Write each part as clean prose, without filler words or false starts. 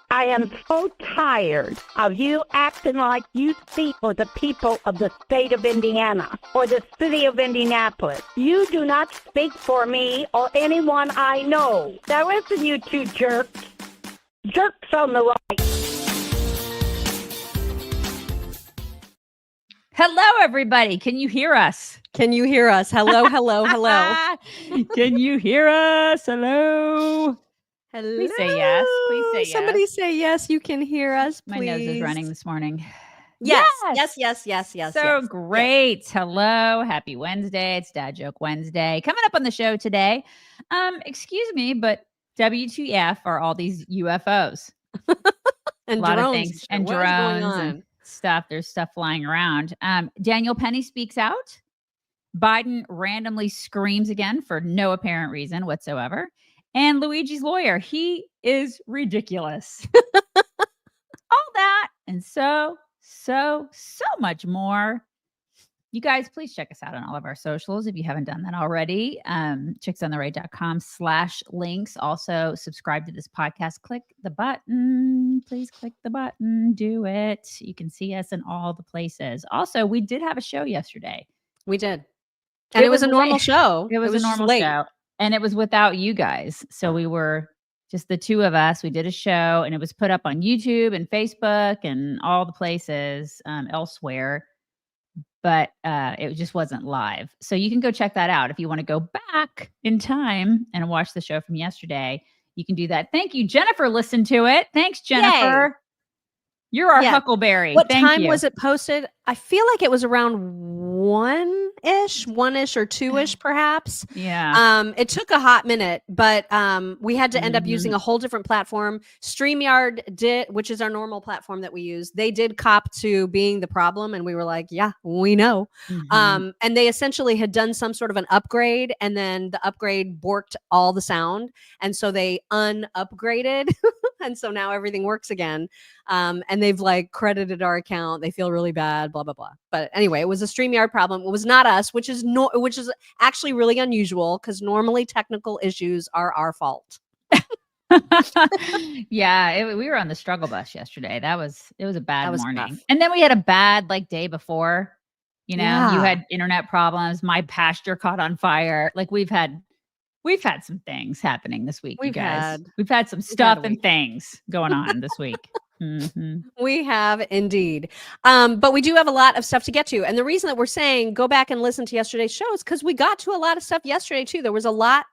I am so tired of you acting like you speak for the people of the state of Indiana or the city of Indianapolis. You do not speak for me or anyone I know. Now listen, you two jerks. Jerks on the right. Hello, everybody. Can you hear us? Can you hear us? Hello, hello, hello. Can you hear us? Hello. Hello. Please say yes. Please say yes. Somebody say yes. You can hear us, please. My nose is running this morning. Yes. So great. Yes. Hello. Happy Wednesday. It's Dad Joke Wednesday. Coming up on the show today. Excuse me, but WTF are all these UFOs? And a lot drones. Of things. And drones and stuff. There's stuff flying around. Daniel Penny speaks out. Biden randomly screams again for no apparent reason whatsoever. And Luigi's lawyer, he is ridiculous. All that and so much more. You guys, please check us out on all of our socials if you haven't done that already. chicksontheright.com/links. Also, subscribe to this podcast. Click the button. Please click the button. Do it. You can see us in all the places. Also, we did have a show yesterday. We did. And it was a normal show. It was a normal show. And it was without you guys. So we were just the two of us. We did a show and it was put up on YouTube and Facebook and all the places elsewhere. But it just wasn't live. So you can go check that out. If you want to go back in time and watch the show from yesterday, you can do that. Thank you, Jennifer. Listen to it. Thanks, Jennifer. Yay. You're our huckleberry. What time was it posted? I feel like it was around one-ish or two-ish, perhaps. Yeah. It took a hot minute, but we had to end up using a whole different platform. StreamYard did, which is our normal platform that we use. They did cop to being the problem, and we were like, yeah, we know. And they essentially had done some sort of an upgrade, and then the upgrade borked all the sound, and so they unupgraded, and so now everything works again. And they've like credited our account. They feel really bad, blah, blah, blah. But anyway, it was a StreamYard problem. It was not us, which is actually really unusual because normally technical issues are our fault. Yeah, we were on the struggle bus yesterday. It was a bad morning. Tough. And then we had a bad day before, you had internet problems. My pasture caught on fire. Like we've had some things happening this week, you guys. We've had some stuff and things going on this week. We have indeed. But we do have a lot of stuff to get to. And the reason that we're saying go back and listen to yesterday's show is because we got to a lot of stuff yesterday too. There was a lot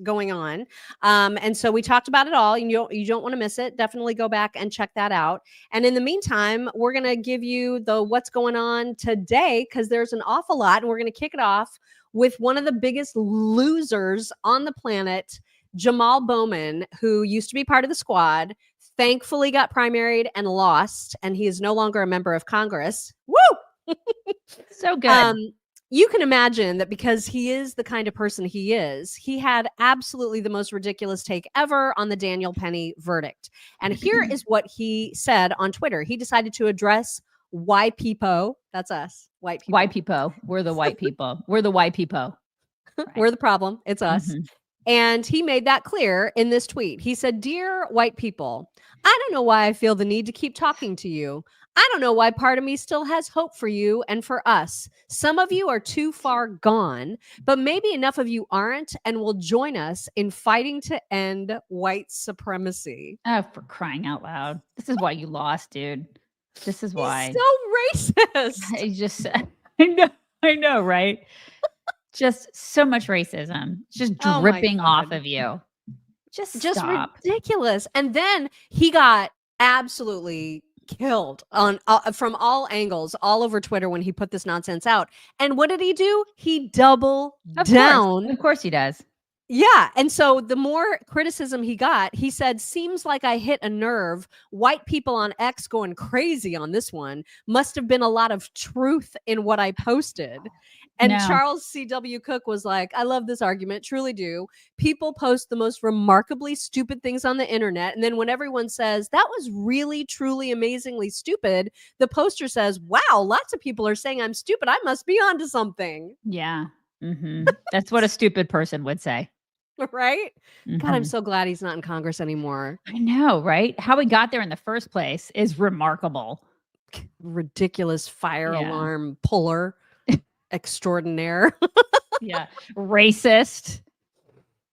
going on. And so we talked about it all. You don't want to miss it. Definitely go back and check that out. And in the meantime, we're going to give you the what's going on today because there's an awful lot. And we're going to kick it off with one of the biggest losers on the planet, Jamaal Bowman, who used to be part of the squad, thankfully got primaried and lost, and he is no longer a member of Congress. Woo! So good. You can imagine that because he is the kind of person he is, he had absolutely the most ridiculous take ever on the Daniel Penny verdict. And here is what he said on Twitter. He decided to address white people. That's us. White people. White people. We're the white people. We're the white people. Right. We're the problem. It's us. And he made that clear in this tweet. He said, "Dear white people, I don't know why I feel the need to keep talking to you. I don't know why part of me still has hope for you and for us. Some of you are too far gone, but maybe enough of you aren't and will join us in fighting to end white supremacy." Oh, for crying out loud. This is why you lost, dude. This is why. He's so racist. I know, right? Just so much racism. Just dripping off of you. Just stop. Ridiculous. And then he got absolutely killed on from all angles, all over Twitter when he put this nonsense out. And what did he do? He doubled down. Of course he does. Yeah. And so the more criticism he got, he said, "Seems like I hit a nerve. White people on X going crazy on this one. Must have been a lot of truth in what I posted." And Charles C.W. Cook was like, "I love this argument, truly do. People post the most remarkably stupid things on the internet. And then when everyone says, that was really, truly, amazingly stupid, the poster says, wow, lots of people are saying I'm stupid. I must be onto something." Yeah. That's what a stupid person would say. Right? God, I'm Mhm. so glad he's not in Congress anymore. I know, right? How we got there in the first place is remarkable. Ridiculous fire Yeah. alarm puller extraordinaire. Yeah. Racist.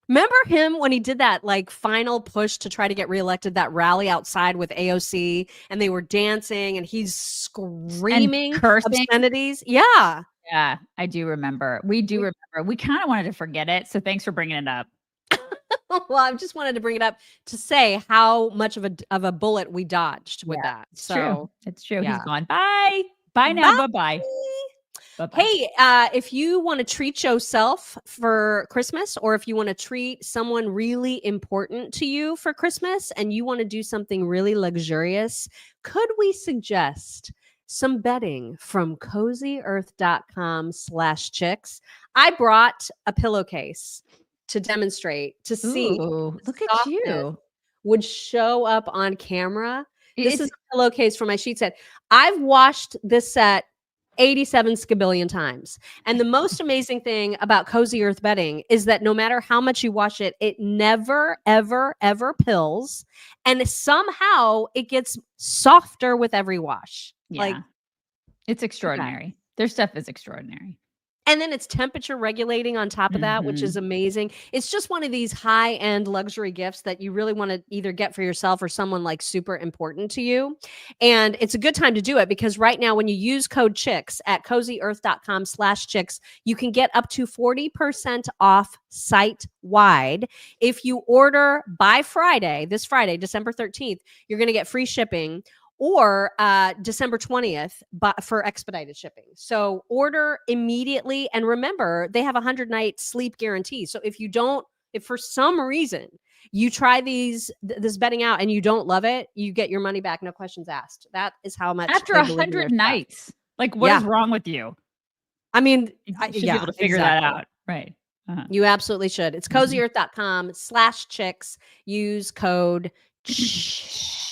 Remember him when he did that like final push to try to get reelected, that rally outside with AOC, and they were dancing and he's And screaming cursing. obscenities? Yeah. Yeah, I do remember. We do remember. We kind of wanted to forget it, so thanks for bringing it up. Well, I just wanted to bring it up to say how much of a bullet we dodged with that. It's So true. It's true. yeah. He's gone. Bye. Bye now. Bye. Bye-bye. Bye-bye. Hey, if you want to treat yourself for Christmas, or if you want to treat someone really important to you for Christmas and you want to do something really luxurious, could we suggest some bedding from cozyearth.com/chicks? I brought a pillowcase to demonstrate, to see Ooh, if look at softness you. would show up on camera. This It's is a pillowcase for my sheet set. I've washed this set 87 scabillion times. And the most amazing thing about Cozy Earth bedding is that no matter how much you wash it, it never, ever, ever pills. And somehow it gets softer with every wash. yeah. Like, It's extraordinary. Their stuff is extraordinary. and then it's temperature regulating on top of that, which is amazing. It's just one of these high-end luxury gifts that you really want to either get for yourself or someone like super important to you. And it's a good time to do it because right now, when you use code CHICKS at cozyearth.com/chicks, you can get up to 40% off site-wide. If you order by Friday, this Friday, December 13th, you're going to get free shipping, or December 20th for expedited shipping. So order immediately. And remember, they have a 100-night sleep guarantee. So if for some reason you try this bedding out and you don't love it, you get your money back, no questions asked. That is how much After they believe in their 100 stuff. nights. Like, what is wrong with you? I mean, You should yeah, be able to figure that exactly. out. Right. You absolutely should. It's cozyearth.com/chicks. Use code CHICKS.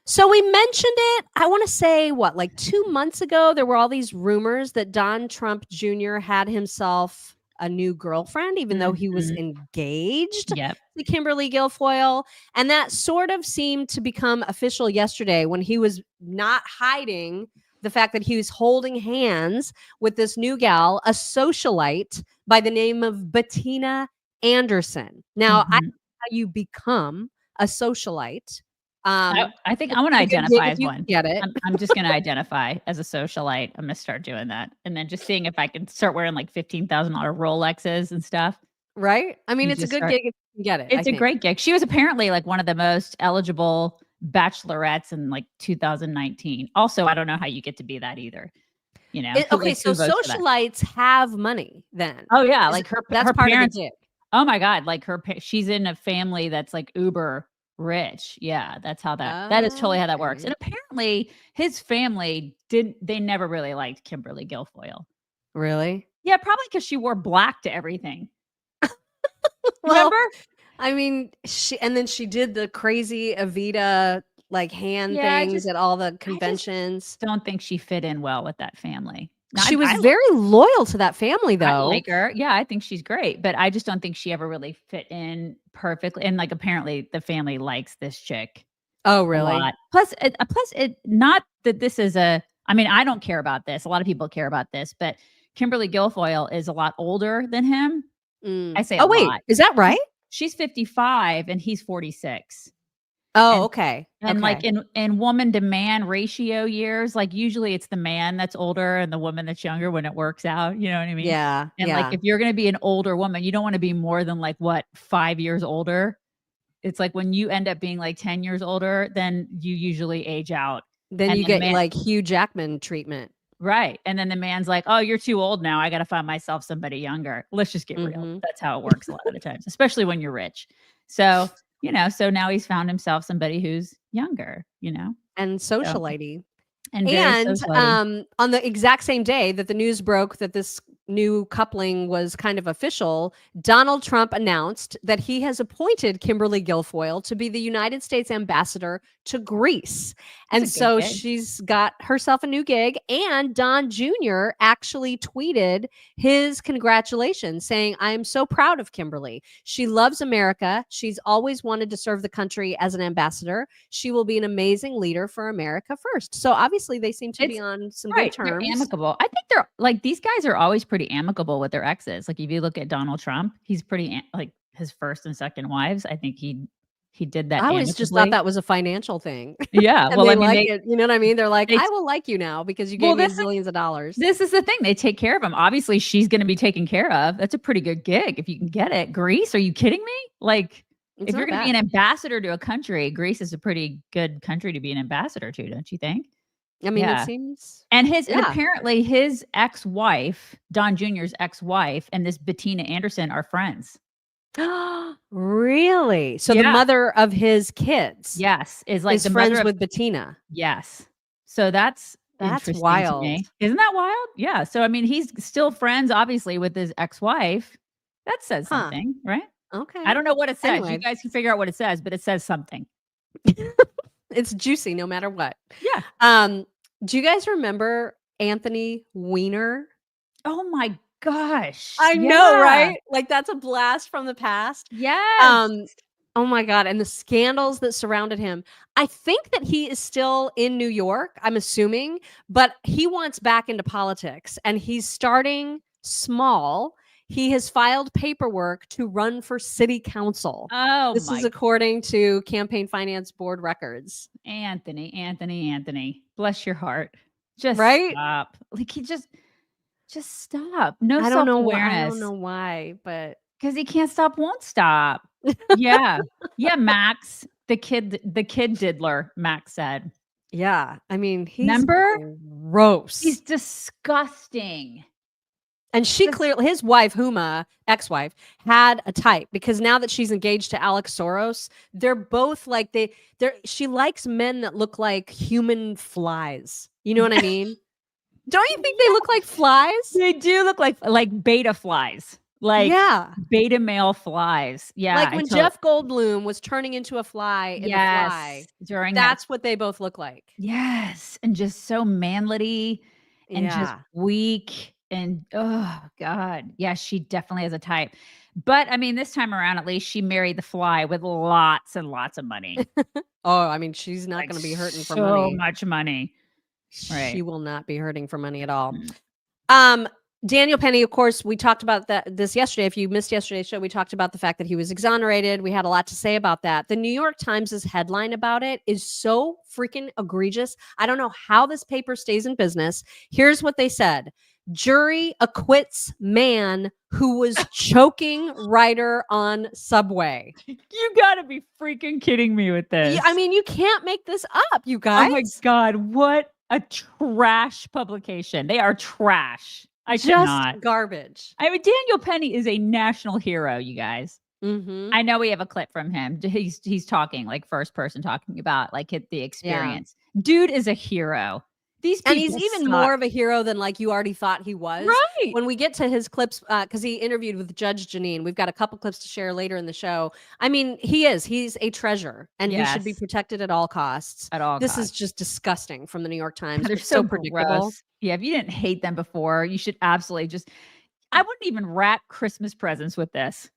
So we mentioned it, I want to say, like 2 months ago, there were all these rumors that Don Trump Jr. had himself a new girlfriend, even though he was engaged to Kimberly Guilfoyle. And that sort of seemed to become official yesterday when he was not hiding the fact that he was holding hands with this new gal, a socialite by the name of Bettina Andreessen. Now, I know how you become a socialite. I think I want to identify as one. Get it? I'm just going to identify as a socialite. I'm going to start doing that. And then just seeing if I can start wearing like $15,000 Rolexes and stuff. Right? I mean, You it's a just good start- gig if you can get it. It's a great gig. She was apparently like one of the most eligible bachelorettes in like 2019. Also, I don't know how you get to be that either. You know? Okay, so socialites have money then. Oh yeah, like that's her part parents, of the gig. Oh my God, like she's in a family that's like uber rich. Yeah, that's how that is totally how that works. And apparently his family they never really liked Kimberly Guilfoyle. Really? Yeah, probably because she wore black to everything. Well, remember? I mean, she did the crazy Evita like hand things at all the conventions. Don't think she fit in well with that family. She was very loyal to that family, though. I like her. Yeah, I think she's great, but I just don't think she ever really fit in perfectly. And like, apparently, the family likes this chick. Oh, really? Plus, not that this is I mean, I don't care about this. A lot of people care about this, but Kimberly Guilfoyle is a lot older than him. I say, oh, wait, is that right? She's 55 and he's 46. Oh, okay. And like in woman to man ratio years, like usually it's the man that's older and the woman that's younger when it works out. You know what I mean? Yeah. And like if you're going to be an older woman, you don't want to be more than like 5 years older. It's like when you end up being like 10 years older, then you usually age out. Then you get like Hugh Jackman treatment. Right. And then the man's like, oh, you're too old now. I got to find myself somebody younger. Let's just get real. That's how it works a lot of the times, especially when you're rich. So, so now he's found himself somebody who's younger, and socialite. And on the exact same day that the news broke that this new coupling was kind of official, Donald Trump announced that he has appointed Kimberly Guilfoyle to be the United States ambassador to Greece. That's And a good so gig. she's got herself a new gig. And Don Jr. actually tweeted his congratulations, saying, I am so proud of Kimberly. She loves America. She's always wanted to serve the country as an ambassador. She will be an amazing leader for America first. So obviously they seem to be It's on some right. good They're terms. amicable. I think they're like these guys are always pretty amicable with their exes. Like if you look at Donald Trump, he's pretty like his first and second wives. I think he did that I always just thought amicably. that was a financial thing. Yeah. And Well, they I mean, like it. You know what I mean? They're like, they I will like you now because you well, gave me this is zillions of dollars. this is the thing. They take care of him. Obviously, she's going to be taken care of. That's a pretty good gig if you can get it. Greece? Are you kidding me? Like It's if you're not going to be bad. an ambassador to a country, Greece is a pretty good country to be an ambassador to, don't you think? I mean, Yeah. it seems. And Yeah. apparently his ex-wife, Don Jr.'s ex-wife, and this Bettina Anderson are friends. Really? So the Yeah. mother of his kids Yes, is like is the friends mother of with Bettina. yes. So that's interesting to wild. me. Isn't that wild? Yeah. So I mean, he's still friends, obviously, with his ex-wife. That says Huh. something, right? Okay. I don't know what it says. Anyway. You guys can figure out what it says, but it says something. It's juicy no matter what. Yeah. Do you guys remember Anthony Weiner? Oh my gosh. I know, Yeah. right? Like that's a blast from the past. Yes. Oh my God. And the scandals that surrounded him. I think that he is still in New York, I'm assuming, but he wants back into politics and he's starting small. He has filed paperwork to run for city council. Oh This my is according to Campaign Finance Board records. Anthony. Bless your heart. Just Right? stop. Like he just stop. No I don't know self-awareness. why, but Because he can't stop, won't stop. Yeah. Yeah, Max. The kid diddler, Max said. yeah, I mean, he's Remember? gross. He's disgusting. And she clearly, his wife, Huma, ex-wife, had a type because now that she's engaged to Alex Soros, they're both like she likes men that look like human flies. You know what I mean? Don't you think they look like flies? They do look like beta flies. Like yeah. beta male flies. Yeah. Like when Jeff Goldblum was turning into a fly in The Fly. During that's what they both look like. Yes. And just so manly and just weak. And oh God. Yeah, she definitely has a type. But I mean, this time around, at least she married the fly with lots and lots of money. Oh, I mean, she's not Like, going to be hurting for so money. much money. Right. She will not be hurting for money at all. Mm. Daniel Penny, of course, we talked about this yesterday. If you missed yesterday's show, we talked about the fact that he was exonerated. We had a lot to say about that. The New York Times' headline about it is so freaking egregious. I don't know how this paper stays in business. Here's what they said. Jury acquits man who was choking writer on subway. You gotta be freaking kidding me with this. I mean, you can't make this up, you guys. Oh my God, what a trash publication. They are trash. I cannot. Just garbage. I mean, Daniel Penny is a national hero, you guys. Mm-hmm. I know we have a clip from him. He's talking like first person talking about like the experience. Yeah. Dude is a hero. These people and he's even suck. more of a hero than like you already thought he was. Right. When we get to his clips, because he interviewed with Judge Janine, we've got a couple clips to share later in the show. I mean, he's a treasure and he should be protected at all costs. At all This costs. is just disgusting from the New York Times. They're so predictable. Gross. Yeah, if you didn't hate them before, you should absolutely I wouldn't even wrap Christmas presents with this.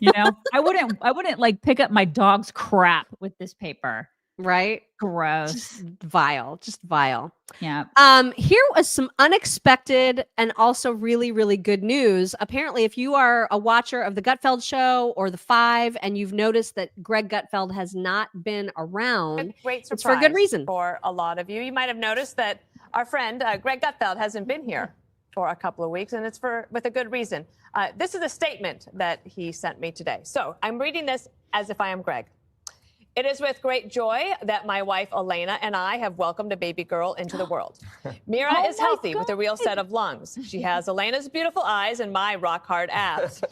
You know, I wouldn't like pick up my dog's crap with this paper. Right? Gross. Just vile. Yeah. Here was some unexpected and also really, really good news. Apparently, if you are a watcher of the Gutfeld show or the Five and you've noticed that Greg Gutfeld has not been around, great surprise it's for a good reason. For a lot of you. You might have noticed that our friend Greg Gutfeld hasn't been here for a couple of weeks, and it's with a good reason. This is a statement that he sent me today. So I'm reading this as if I am Greg. It is with great joy that my wife, Elena, and I have welcomed a baby girl into the world. Mira is healthy with a real set of lungs. She has Elena's beautiful eyes and my rock-hard abs.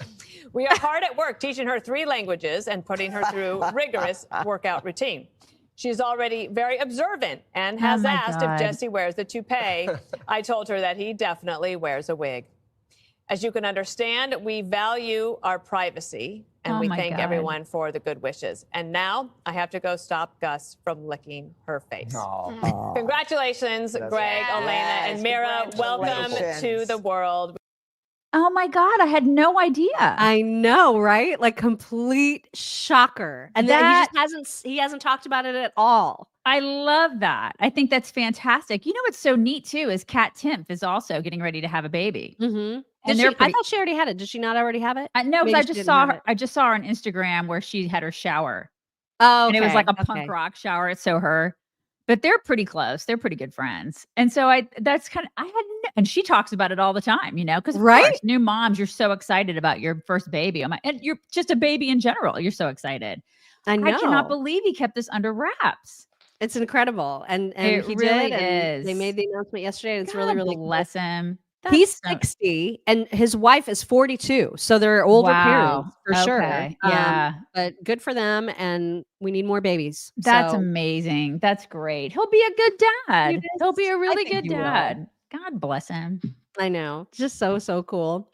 We are hard at work teaching her 3 languages and putting her through rigorous workout routine. She's already very observant and has asked if Jesse wears the toupee. I told her that he definitely wears a wig. As you can understand, we value our privacy, and we thank everyone for the good wishes. And now I have to go stop Gus from licking her face. Congratulations, Greg, Elena, and Mira. Welcome to the world. Oh my God, I had no idea. I know, right? Like complete shocker. And then he hasn't talked about it at all. I love that. I think that's fantastic. You know what's so neat too is Kat Timpf is also getting ready to have a baby. Mm-hmm. And I thought she already had it. Did she not already have it? No, because I just saw her. I just saw her on Instagram where she had her shower. Oh, and it was like a punk rock shower. It's so her. But they're pretty close. They're pretty good friends. And so and she talks about it all the time, you know, because new moms, you're so excited about your first baby. And you're just a baby in general. You're so excited. I know. I cannot believe he kept this under wraps. It's incredible. And it he really did. is. And they made the announcement yesterday. And it's God really bless him. He's 60 and his wife is 42. So they're older parents for sure. Yeah. But good for them. And we need more babies. That's amazing. That's great. He'll be a good dad. He'll be a really good dad. God bless him. I know. Just so cool.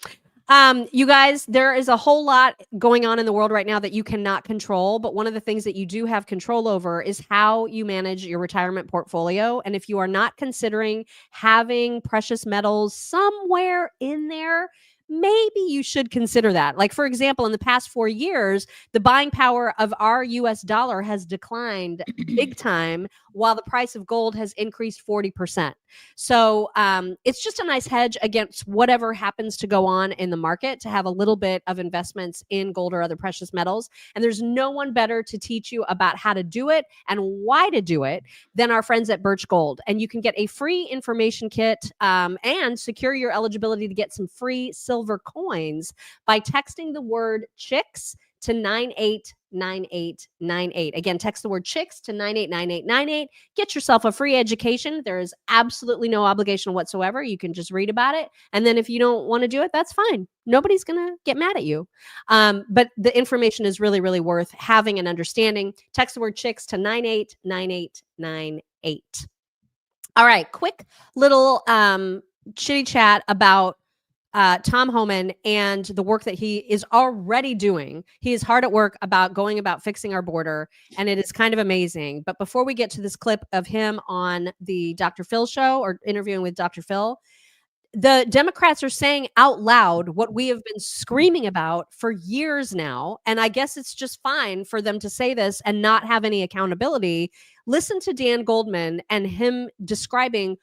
You guys, there is a whole lot going on in the world right now that you cannot control. But one of the things that you do have control over is how you manage your retirement portfolio. And if you are not considering having precious metals somewhere in there, maybe you should consider that. Like, for example, in the past 4 years, the buying power of our US dollar has declined big time, while the price of gold has increased 40%. So it's just a nice hedge against whatever happens to go on in the market, to have a little bit of investments in gold or other precious metals. And there's no one better to teach you about how to do it and why to do it than our friends at Birch Gold. And you can get a free information kit and secure your eligibility to get some free silver coins by texting the word chicks to 989898. Again, text the word chicks to 989898. Get yourself a free education. There is absolutely no obligation whatsoever. You can just read about it. And then if you don't want to do it, that's fine. Nobody's going to get mad at you. But the information is really, really worth having and understanding. Text the word chicks to 989898. All right. Quick little chitty chat about Tom Homan and the work that he is already doing. He is hard at work going about fixing our border, and it is kind of amazing. But before we get to this clip of him on the Dr. Phil show, or interviewing with Dr. Phil, the Democrats are saying out loud what we have been screaming about for years now. And I guess it's just fine for them to say this and not have any accountability. Listen to Dan Goldman and him describing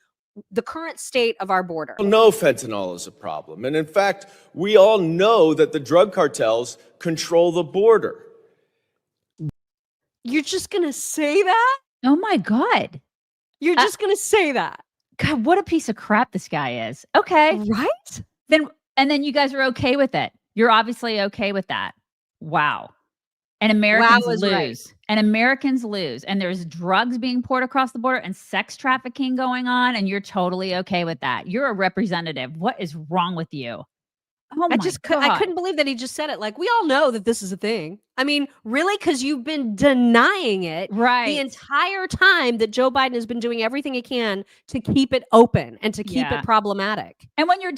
the current state of our border. No, fentanyl is a problem. And in fact, we all know that the drug cartels control the border. You're just going to say that? Oh my God. You're just going to say that? God, what a piece of crap this guy is. Okay. Right? Then you guys are okay with it. You're obviously okay with that. Wow. And Americans lose. Right. And Americans lose. And there's drugs being poured across the border and sex trafficking going on. And you're totally okay with that. You're a representative. What is wrong with you? Oh my God. I couldn't believe that he just said it. Like, we all know that this is a thing. I mean, really? Because you've been denying it the entire time that Joe Biden has been doing everything he can to keep it open and to keep it problematic. And when you're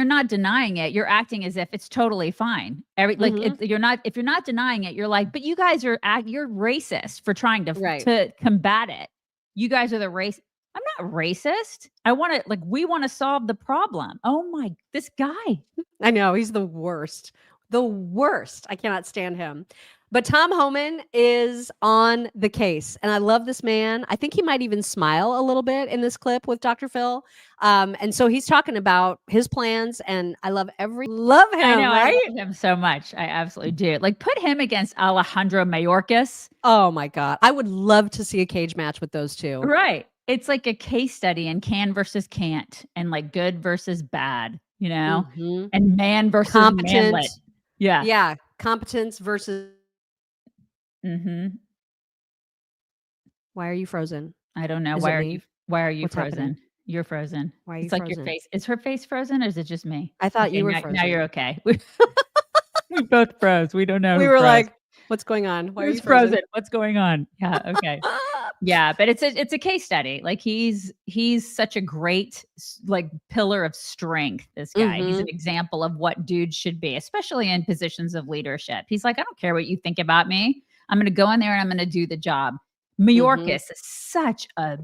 not denying it, you're acting as if it's totally fine. If you're not denying it, you're like, but you guys you're racist for trying to combat it. You guys are the race. I'm not racist. We want to solve the problem. Oh my, this guy. I know, he's the worst. The worst. I cannot stand him. But Tom Homan is on the case. And I love this man. I think he might even smile a little bit in this clip with Dr. Phil. And so he's talking about his plans, and I love him, I know, right? I love him so much. I absolutely do. Like, put him against Alejandro Mayorkas. Oh my God. I would love to see a cage match with those two. Right. It's like a case study in can versus can't, and like good versus bad, you know, and man versus manlet. Yeah. Yeah. Competence versus. Why are you frozen? I don't know. Why are you What's frozen? happening? You're frozen. Why are you it's like frozen? Your face. Is her face frozen, or is it just me? I thought you were frozen. Now you're okay. We both froze. We don't know. We were like, what's going on? Why are you frozen? What's going on? Yeah. Okay. Yeah, but it's a case study. Like he's such a great like pillar of strength. This guy, he's an example of what dudes should be, especially in positions of leadership. He's like, I don't care what you think about me. I'm going to go in there and I'm going to do the job. Mayorkas is such a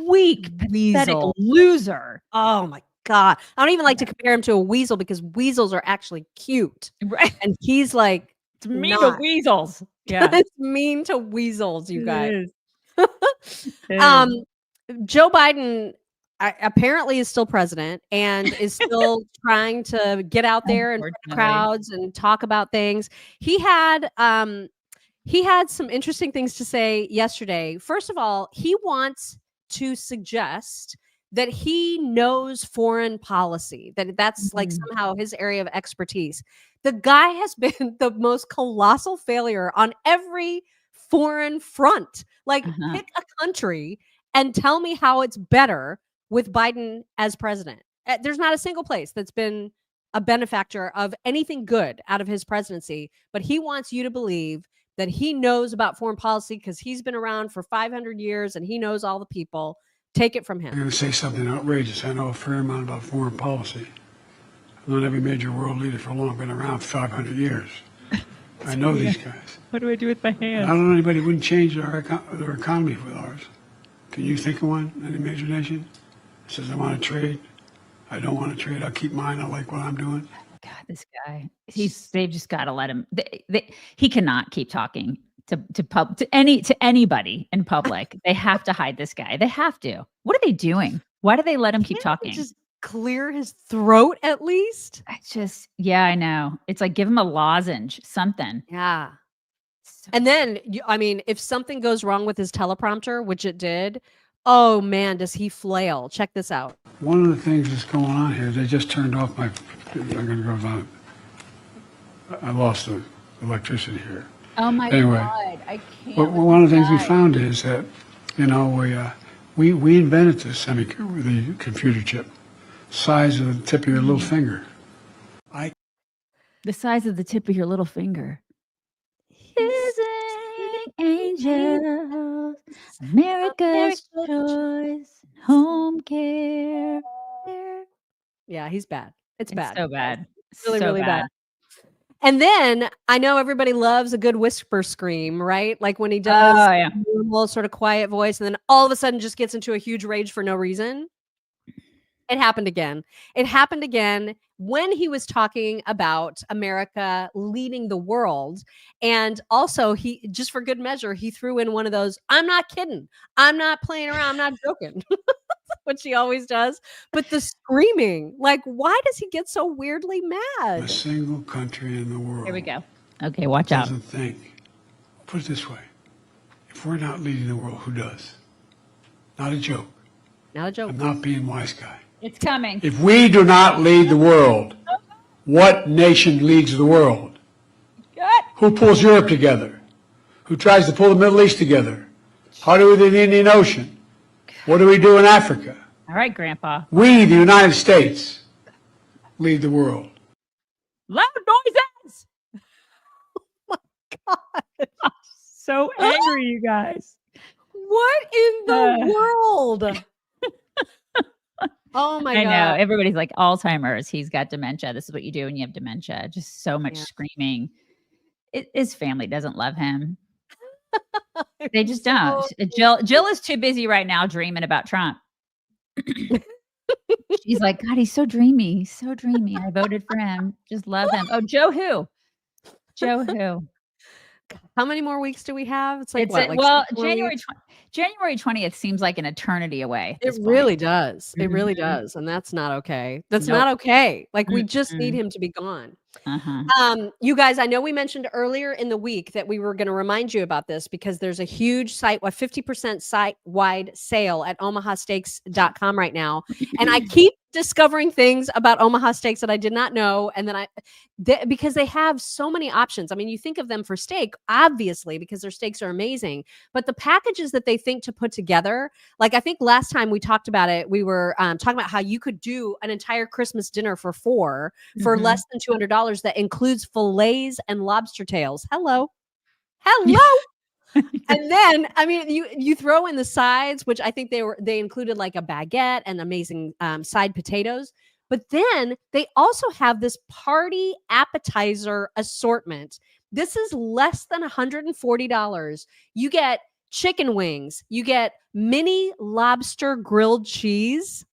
weak, pathetic loser. Oh my God. I don't even like to compare him to a weasel because weasels are actually cute. Right. And he's like, it's mean to weasels. Yeah. It's mean to weasels, you guys. It Joe Biden apparently is still president and is still trying to get out there in front of crowds and talk about things. He had some interesting things to say yesterday. First of all, he wants to suggest that he knows foreign policy, that's like somehow his area of expertise. The guy has been the most colossal failure on every foreign front. Like pick a country and tell me how it's better with Biden as president. There's not a single place that's been a benefactor of anything good out of his presidency, but he wants you to believe that he knows about foreign policy because he's been around for 500 years and he knows all the people. Take it from him. I'm going to say something outrageous. I know a fair amount about foreign policy. I've known every major world leader for long, been around 500 years. I know these guys. What do I do with my hands? I don't know anybody who wouldn't change their economy with ours. Can you think of one? Any major nation that says, I want to trade? I don't want to trade. I'll keep mine. I like what I'm doing. God, this guy. They've just got to let him. He cannot keep talking to anybody in public. They have to hide this guy. They have to. What are they doing? Why do they let him keep talking? Just clear his throat at least. I know. It's like give him a lozenge, something. Yeah. And then, if something goes wrong with his teleprompter, which it did, oh man, does he flail? Check this out. One of the things that's going on here, they just turned off my. I'm going to go down. I lost the electricity here. Oh my anyway, God! I can't. One of the things we found is that we invented the computer chip, size of the tip of your little finger. The size of the tip of your little finger. Kissing angels, America's choice, home care. Yeah, he's bad. It's bad. So bad. It's really bad. And then I know everybody loves a good whisper scream, right? Like when he does a normal sort of quiet voice and then all of a sudden just gets into a huge rage for no reason. It happened again. It happened again when he was talking about America leading the world. And also he, just for good measure, he threw in one of those, I'm not kidding. I'm not playing around. I'm not joking. Which he always does. But the screaming, like, why does he get so weirdly mad? A single country in the world. Here we go. Okay, watch out. Doesn't think. Put it this way. If we're not leading the world, who does? Not a joke. Not a joke. I'm not being wise guy. It's coming. If we do not lead the world, what nation leads the world? Good. Who pulls Europe together? Who tries to pull the Middle East together? How do we do the Indian Ocean? What do we do in Africa? All right, Grandpa. We, the United States, lead the world. Loud noises! Oh my God. I'm so angry, you guys. What in the world? Oh my God. I know. Everybody's like Alzheimer's. He's got dementia. This is what you do when you have dementia. Just so much screaming. His family doesn't love him. They just don't. Jill is too busy right now dreaming about Trump. She's like, God, he's so dreamy. He's so dreamy. I voted for him. Just love him. Oh, Joe who? Joe who? How many more weeks do we have? It's like, January 20th seems like an eternity away. It really does. It really does. And that's not okay. That's not okay. Like we just need him to be gone. You guys, I know we mentioned earlier in the week that we were going to remind you about this because there's a huge site, 50% site-wide sale at omahasteaks.com right now. And I keep discovering things about Omaha Steaks that I did not know. And then because they have so many options. I mean, you think of them for steak, obviously, because their steaks are amazing, but the packages that they think to put together, like I think last time we talked about it, we were talking about how you could do an entire Christmas dinner for four for less than $200 that includes fillets and lobster tails. Hello. And then, I mean, you throw in the sides, which I think they included like a baguette and amazing side potatoes. But then they also have this party appetizer assortment. This is less than $140. You get chicken wings. You get mini lobster grilled cheese.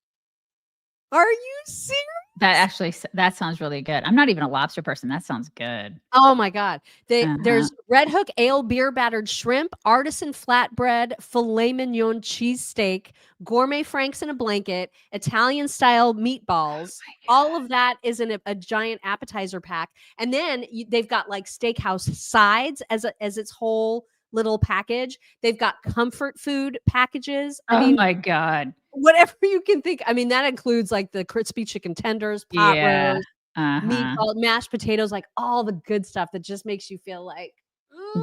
Are you serious? That sounds really good. I'm not even a lobster person. That sounds good. Oh my God. There's Red Hook ale beer battered shrimp, artisan flatbread, filet mignon cheesesteak, gourmet franks in a blanket, Italian style meatballs. All of that is in a giant appetizer pack. And then they've got like steakhouse sides as its whole little package. They've got comfort food packages. I mean, my God. Whatever you can think. I mean, that includes like the crispy chicken tenders, pot roast, meatball, mashed potatoes, like all the good stuff that just makes you feel like,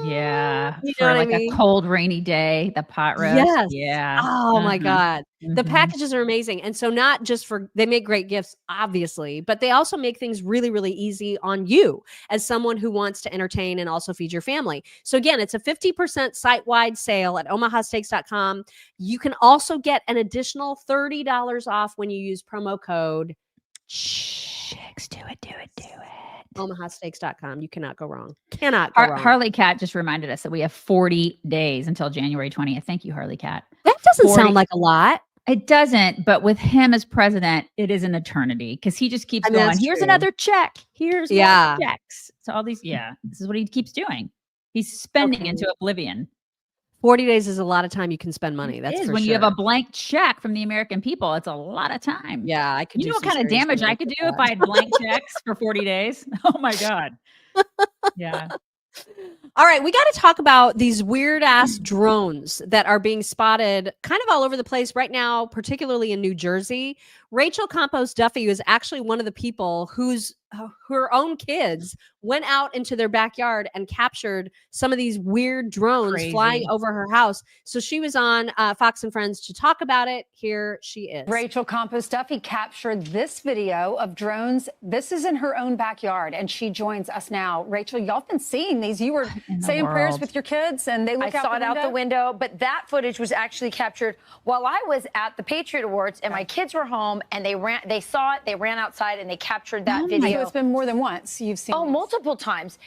yeah, you for know like what I mean? a cold rainy day, the pot roast. Yes. Yeah. Oh my God. The Mhm. packages are amazing. And so not just they make great gifts, obviously, but they also make things really, really easy on you as someone who wants to entertain and also feed your family. So again, it's a 50% site-wide sale at omahasteaks.com. You can also get an additional $30 off when you use promo code Chicks, do it. omahasteaks.com. You cannot go wrong. Cannot go wrong. Harley Cat just reminded us that we have 40 days until January 20th. Thank you, Harley Cat. That doesn't 40 sound like a lot. It doesn't, but with him as president, it is an eternity because he just keeps going. Here's true. another check. Here's more checks. So all these, this is what he keeps doing. He's spending into oblivion. 40 days is a lot of time you can spend money. That's it is. for When sure. you have a blank check from the American people, it's a lot of time. Yeah, I could. You know what kind of damage I could do if I had blank checks for 40 days? Oh my God. Yeah. All right, we got to talk about these weird ass drones that are being spotted kind of all over the place right now, particularly in New Jersey. Rachel Campos Duffy is actually one of the people whose her own kids went out into their backyard and captured some of these weird drones flying over her house. So she was on Fox and Friends to talk about it. Here she is. Rachel Campos Duffy captured this video of drones. This is in her own backyard, and she joins us now. Rachel, y'all been seeing these. You were saying prayers with your kids, and they look out the window. But that footage was actually captured while I was at the Patriot Awards, and my kids were home, and they saw it, they ran outside, and they captured that video. So it's been more than once you've seen these. Multiple times.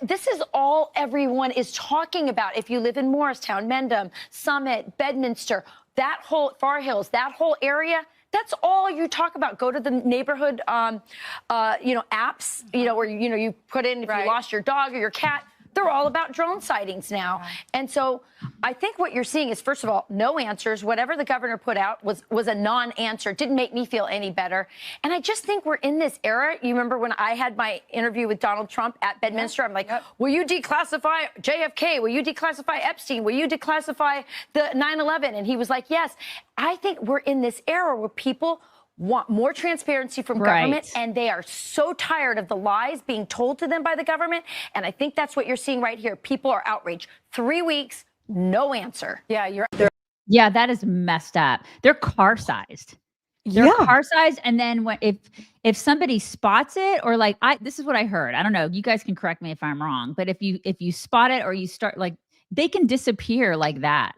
This is all everyone is talking about. If you live in Morristown, Mendham, Summit, Bedminster, that whole Far Hills, that whole area, that's all you talk about. Go to the neighborhood, apps, where, you put in if you lost your dog or your cat. They're all about drone sightings now. Right. And so I think what you're seeing is, first of all, no answers. Whatever the governor put out was a non-answer. It didn't make me feel any better. And I just think we're in this era. You remember when I had my interview with Donald Trump at Bedminster? I'm like, will you declassify JFK? Will you declassify Epstein? Will you declassify the 9/11? And he was like, yes. I think we're in this era where people want more transparency from government, and they are so tired of the lies being told to them by the government. And I think that's what you're seeing right here. People are outraged. 3 weeks, no answer. Yeah, that is messed up. They're car sized. They're car sized, and then if somebody spots it, or this is what I heard. I don't know. You guys can correct me if I'm wrong, but if you spot it or you start they can disappear like that.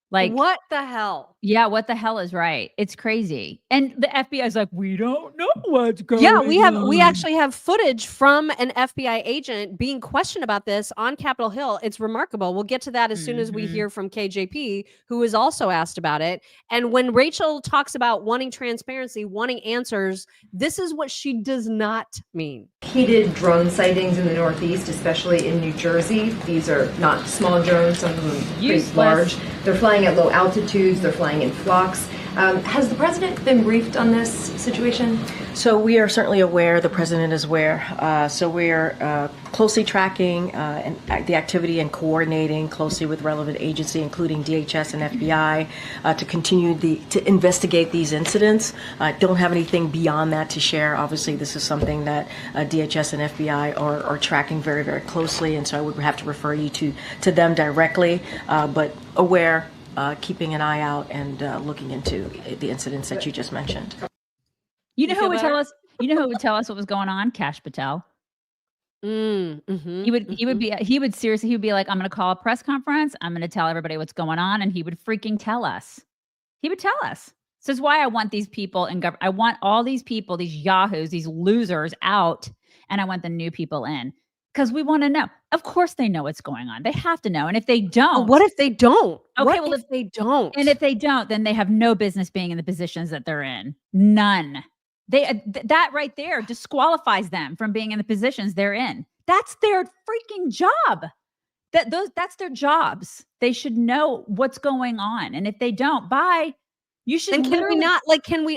What the hell? Yeah, what the hell is right? It's crazy. And the FBI is like, we don't know what's going on. Yeah, we actually have footage from an FBI agent being questioned about this on Capitol Hill. It's remarkable. We'll get to that as soon as we hear from KJP, who is also asked about it. And when Rachel talks about wanting transparency, wanting answers, this is what she does not mean. Repeated drone sightings in the Northeast, especially in New Jersey. These are not small drones, some of them pretty large. They're flying at low altitudes, they're flying in flocks. Has the president been briefed on this situation? So we are certainly aware, the president is aware. So we're closely tracking the activity and coordinating closely with relevant agency, including DHS and FBI, to continue to investigate these incidents. Don't have anything beyond that to share. Obviously, this is something that DHS and FBI are tracking very, very closely, and so I would have to refer you to them directly, but aware, keeping an eye out and looking into the incidents that you just mentioned. You know who would tell us? You know who would tell us what was going on? Kash Patel. He would seriously, he would be like, I'm going to call a press conference. I'm going to tell everybody what's going on. And he would freaking tell us. He would tell us. This is why I want these people in government. I want all these people, these yahoos, these losers out. And I want the new people in. Because we want to know. Of course they know what's going on. They have to know. And if they don't. What if they don't? Okay, well, if they don't? And if they don't, then they have no business being in the positions that they're in. None. That right there disqualifies them from being in the positions they're in. That's their freaking job. That's their jobs. They should know what's going on. And if they don't, you should. And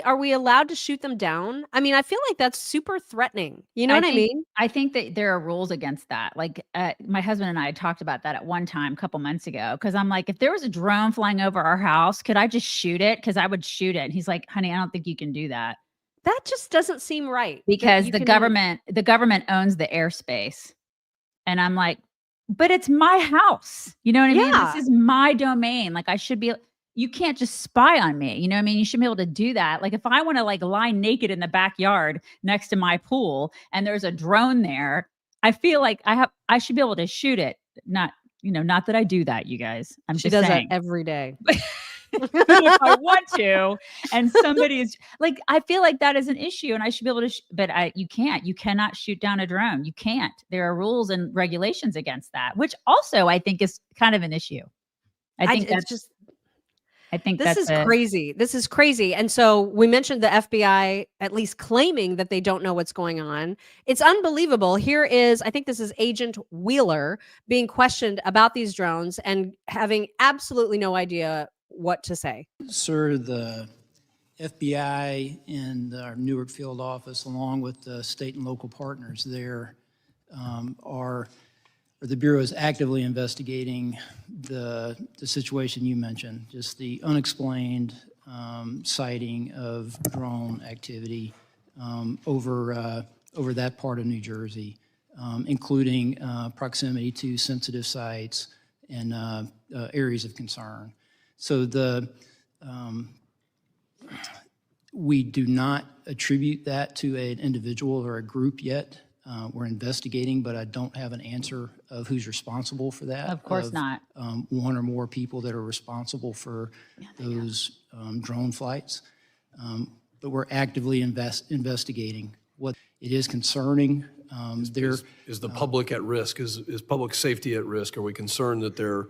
are we allowed to shoot them down? I mean, I feel like that's super threatening. You know what I mean? I think that there are rules against that. Like my husband and I talked about that at one time, a couple months ago. Cause I'm like, if there was a drone flying over our house, could I just shoot it? Cause I would shoot it. And he's like, honey, I don't think you can do that. That just doesn't seem right. Because the government owns the airspace. And I'm like, but it's my house. You know what I mean? This is my domain. Like you can't just spy on me. You know what I mean? You should be able to do that. Like if I want to lie naked in the backyard next to my pool and there's a drone there, I feel like I should be able to shoot it. Not that I do that, you guys. She does that every day. If I want to, and somebody is like, I feel like that is an issue and I should be able to, but you cannot shoot down a drone. You can't. There are rules and regulations against that, which also I think is kind of an issue. I think this is crazy. This is crazy. And so we mentioned the FBI at least claiming that they don't know what's going on. It's unbelievable. Here is, I think this is Agent Wheeler being questioned about these drones and having absolutely no idea what to say. Sir, the FBI and our Newark field office, along with the state and local partners there, the Bureau is actively investigating the situation you mentioned, just the unexplained sighting of drone activity over that part of New Jersey, including proximity to sensitive sites and areas of concern. So we do not attribute that to an individual or a group yet. We're investigating, but I don't have an answer of who's responsible for that. Of course not. One or more people that are responsible for those drone flights. But we're actively investigating. What it is concerning. Is the public at risk? Is public safety at risk? Are we concerned that there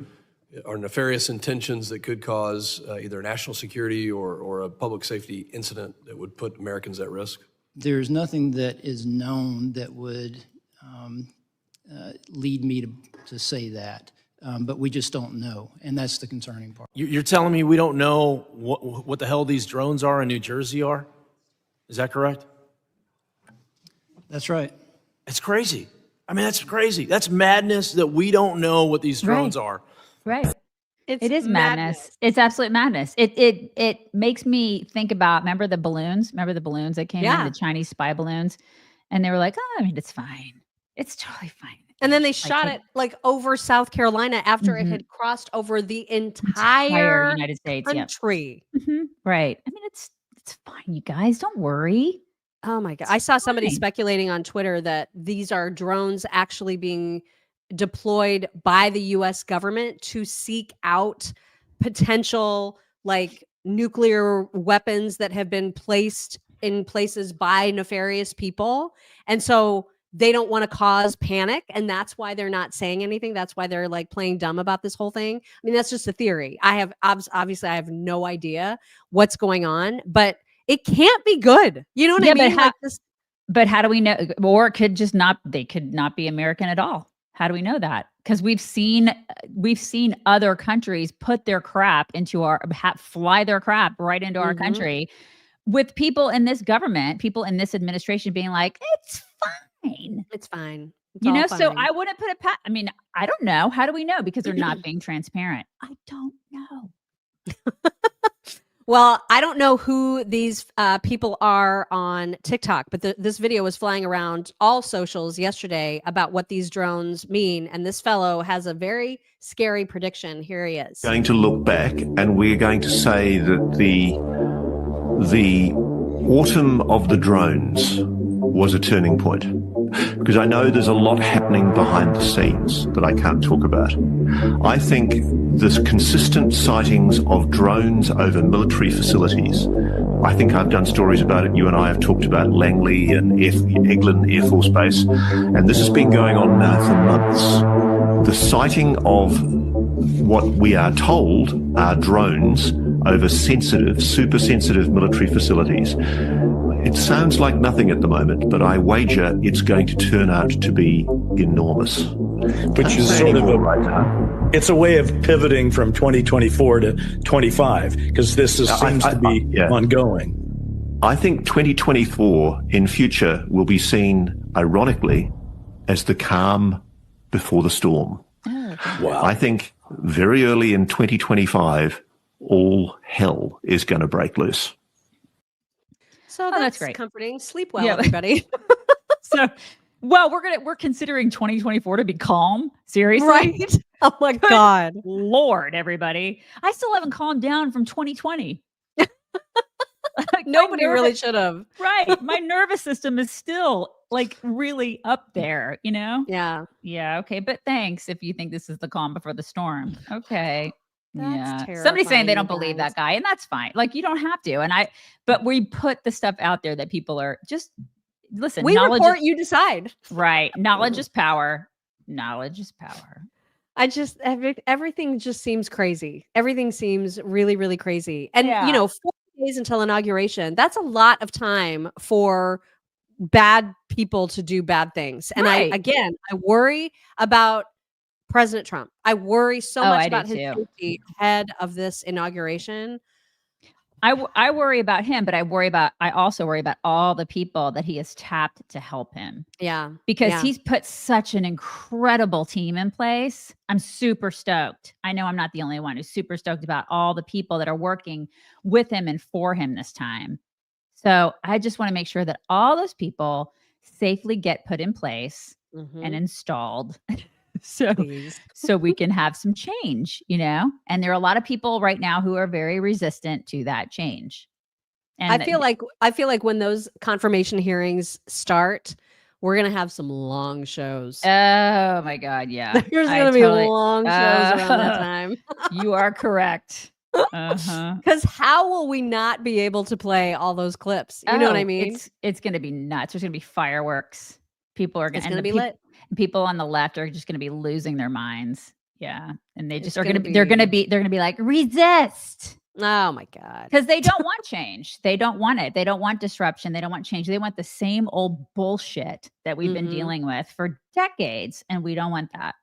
are nefarious intentions that could cause either national security or a public safety incident that would put Americans at risk? There's nothing that is known that would lead me to say that, but we just don't know, and that's the concerning part. You're telling me we don't know what the hell these drones are in New Jersey are? Is that correct? That's right. It's crazy. I mean, that's crazy. That's madness that we don't know what these drones are. Right. It is madness. It's absolute madness. It makes me think about, remember the balloons that came in, the Chinese spy balloons? And they were like, oh, I mean, it's fine. It's totally fine. And then they shot it over South Carolina after it had crossed over the entire United States country. Right. I mean, it's fine, you guys. Don't worry. Oh my God. I saw somebody speculating on Twitter that these are drones actually being deployed by the US government to seek out potential nuclear weapons that have been placed in places by nefarious people. And so they don't want to cause panic. And that's why they're not saying anything. That's why they're playing dumb about this whole thing. I mean, that's just a theory. I have no idea what's going on, but it can't be good. You know what I mean? But how do we know? Or it could just they could not be American at all. How do we know that? Because we've seen other countries put their crap into fly their crap right into our country, with people in this government, people in this administration being like, it's fine. It's fine. So I wouldn't put I mean, I don't know. How do we know? Because they're not being transparent. I don't know. Well, I don't know who these people are on TikTok, but this video was flying around all socials yesterday about what these drones mean. And this fellow has a very scary prediction. Here he is. Going to look back, and we're going to say that the autumn of the drones was a turning point. because I know there's a lot happening behind the scenes that I can't talk about. I think there's consistent sightings of drones over military facilities. I think I've done stories about it. You and I have talked about Langley and Eglin Air Force Base, and this has been going on now for months. The sighting of what we are told are drones over sensitive, super sensitive military facilities. It sounds like nothing at the moment, but I wager it's going to turn out to be enormous. Which is sort of it's a way of pivoting from 2024 to 25, because this seems to be ongoing. I think 2024 in future will be seen, ironically, as the calm before the storm. Wow. I think very early in 2025, all hell is going to break loose. So that's great. Comforting. Sleep well, everybody. So, well, we're considering 2024 to be calm. Seriously, right? Oh my God, Lord, everybody! I still haven't calmed down from 2020. Nobody really should have. Right, my nervous system is still like really up there. You know? Yeah. Yeah. Okay, but thanks if you think this is the calm before the storm. Okay. That's Somebody's saying they terrifying, don't you believe guys. that guy, and that's fine. Like, you don't have to. But we put the stuff out there that people are just listen. We knowledge report, is, you decide. right? Knowledge is power. Knowledge is power. Everything just seems crazy. Everything seems really, really crazy. And Yeah. 4 days until inauguration, that's a lot of time for bad people to do bad things. And Right. I worry about President Trump. I worry so much I do about his too. safety ahead of this inauguration. I worry about him, but I also worry about all the people that he has tapped to help him. Yeah. Because Yeah. he's put such an incredible team in place. I'm super stoked. I know I'm not the only one who's super stoked about all the people that are working with him and for him this time. So I just want to make sure that all those people safely get put in place and installed. So we can have some change, and there are a lot of people right now who are very resistant to that change. And I feel like when those confirmation hearings start, we're going to have some long shows. Oh my God. Yeah. There's going to be long shows around that time. You are correct. Because how will we not be able to play all those clips? You know what I mean? It's going to be nuts. There's going to be fireworks. People are going to be lit. People on the left are just going to be losing their minds. Yeah. And they just are going to be, they're going to be like, resist. Oh my God. Because they don't want change. They don't want it. They don't want disruption. They don't want change. They want the same old bullshit that we've been dealing with for decades. And we don't want that.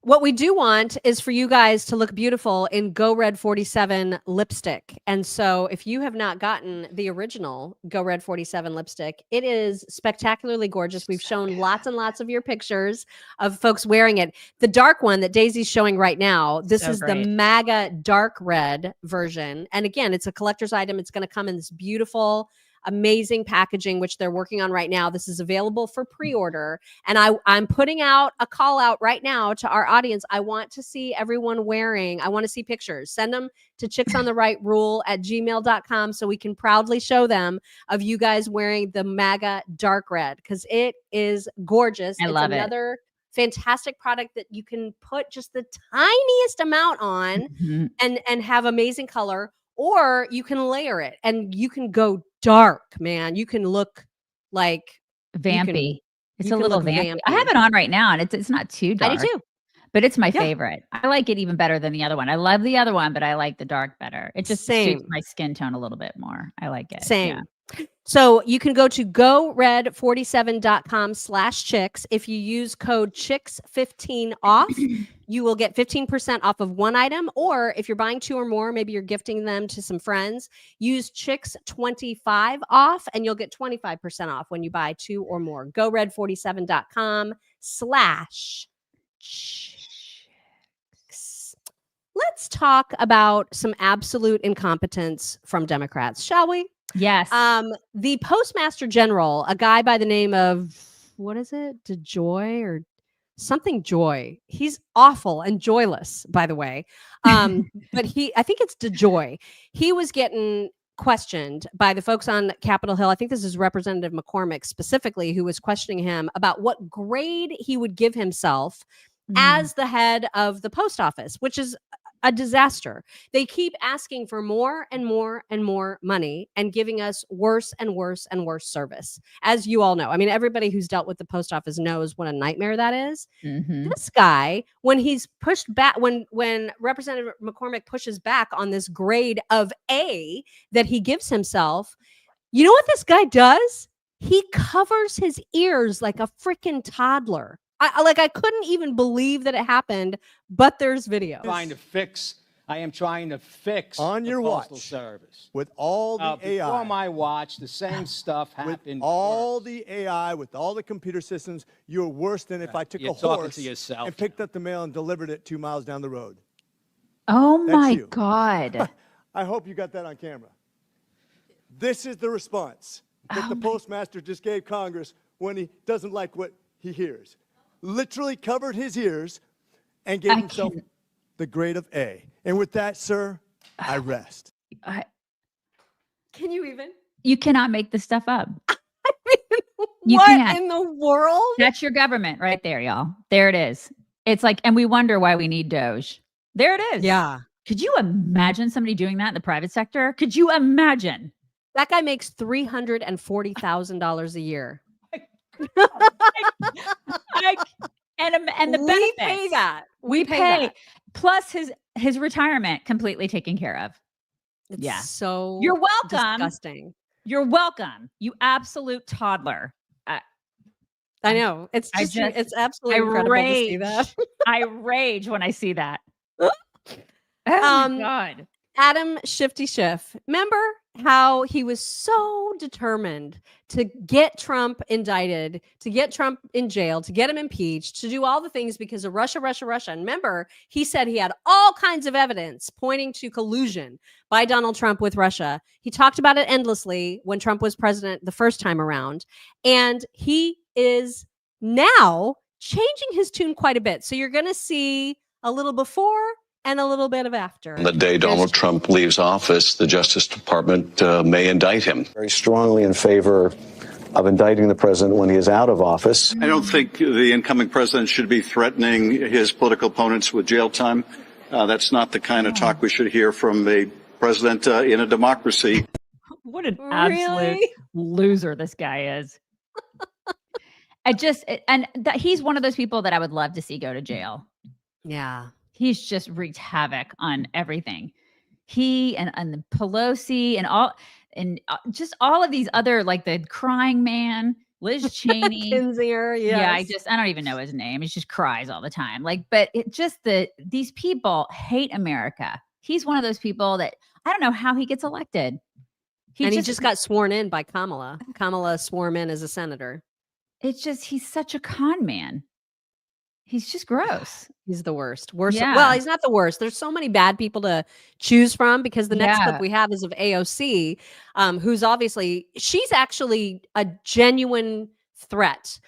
What we do want is for you guys to look beautiful in Go Red 47 lipstick. And so if you have not gotten the original Go Red 47 lipstick, it is spectacularly gorgeous. We've shown lots and lots of your pictures of folks wearing it. The dark one that Daisy's showing right now, this is the MAGA dark red version. And again, it's a collector's item. It's going to come in this beautiful, amazing packaging, which they're working on right now. This is available for pre-order. And I'm putting out a call out right now to our audience. I want to see everyone wearing, I want to see pictures. Send them to chicksontherightrule@gmail.com so we can proudly show them of you guys wearing the MAGA dark red, because it is gorgeous. I love it. Another fantastic product that you can put just the tiniest amount on and have amazing color, or you can layer it and you can go dark, man. You can look like vampy. It's a little vampy. I have it on right now, and it's not too dark. I do too. But it's my favorite. I like it even better than the other one. I love the other one, but I like the dark better. It just suits my skin tone a little bit more. I like it. Same. Yeah. So you can go to gored47.com/chicks. If you use code chicks15 off, you will get 15% off of one item. Or if you're buying 2 or more, maybe you're gifting them to some friends, use chicks25 off and you'll get 25% off when you buy 2 or more. gored47.com/chicks. Let's talk about some absolute incompetence from Democrats, shall we? Yes. The Postmaster General, a guy by the name of, what is it? DeJoy or something Joy. He's awful and joyless, by the way. But I think it's DeJoy. He was getting questioned by the folks on Capitol Hill. I think this is Representative McCormick specifically, who was questioning him about what grade he would give himself as the head of the post office, which is a disaster. They keep asking for more and more and more money and giving us worse and worse and worse service. As you all know, I mean, everybody who's dealt with the post office knows what a nightmare that is. This guy, when he's pushed back, when Representative McCormick pushes back on this grade of A that he gives himself, you know what this guy does? He covers his ears like a freaking toddler. I couldn't even believe that it happened, but there's video. I am trying to fix on your Postal watch Service. With all the AI. Before my watch, the same stuff happened. With all the AI, with all the computer systems, you're worse than if I took a horse and picked up the mail and delivered it 2 miles down the road. Oh my God. I hope you got that on camera. This is the response that the postmaster just gave Congress when he doesn't like what he hears. Literally covered his ears and gave himself the grade of A. And with that, sir, I rest. Can you even? You cannot make this stuff up. What in the world? That's your government right there, y'all. There it is. It's like, and we wonder why we need Doge. There it is. Yeah. Could you imagine somebody doing that in the private sector? Could you imagine? That guy makes $340,000 a year. And the we benefits. pay that. We pay that. Plus his retirement completely taken care of. It's so you're welcome. Disgusting. You're welcome. You absolute toddler. I know. It's absolutely incredible to see that. I rage when I see that. Oh my God. Adam Shifty Schiff. Remember how he was so determined to get Trump indicted, to get Trump in jail, to get him impeached, to do all the things because of Russia. And remember, he said he had all kinds of evidence pointing to collusion by Donald Trump with Russia. He talked about it endlessly when Trump was president the first time around. And he is now changing his tune quite a bit. So you're going to see a little before and a little bit of after. On the day Donald Trump leaves office, the Justice Department may indict him. Very strongly in favor of indicting the president when he is out of office. I don't think the incoming president should be threatening his political opponents with jail time. That's not the kind of talk we should hear from a president in a democracy. What an absolute loser this guy is. He's one of those people that I would love to see go to jail. Yeah. He's just wreaked havoc on everything. He and the Pelosi and just all of these other, like the crying man, Liz Cheney. Kinzinger, yes. Yeah, I don't even know his name. He just cries all the time. But it just these people hate America. He's one of those people that I don't know how he gets elected. He just got sworn in by Kamala. Kamala swore him in as a senator. It's just, he's such a con man. He's just gross. He's the worst. Worse. Yeah. Well, he's not the worst. There's so many bad people to choose from because the next clip we have is of AOC, who's she's actually a genuine threat.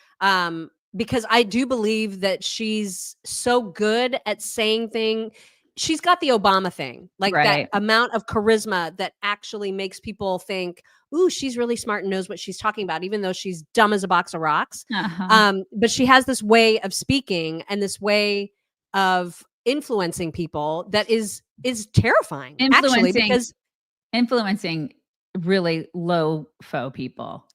Because I do believe that she's so good at saying things. She's got the Obama thing, like that amount of charisma that actually makes people think, ooh, she's really smart and knows what she's talking about, even though she's dumb as a box of rocks. But she has this way of speaking and this way of influencing people that is terrifying, actually, because influencing really low faux people.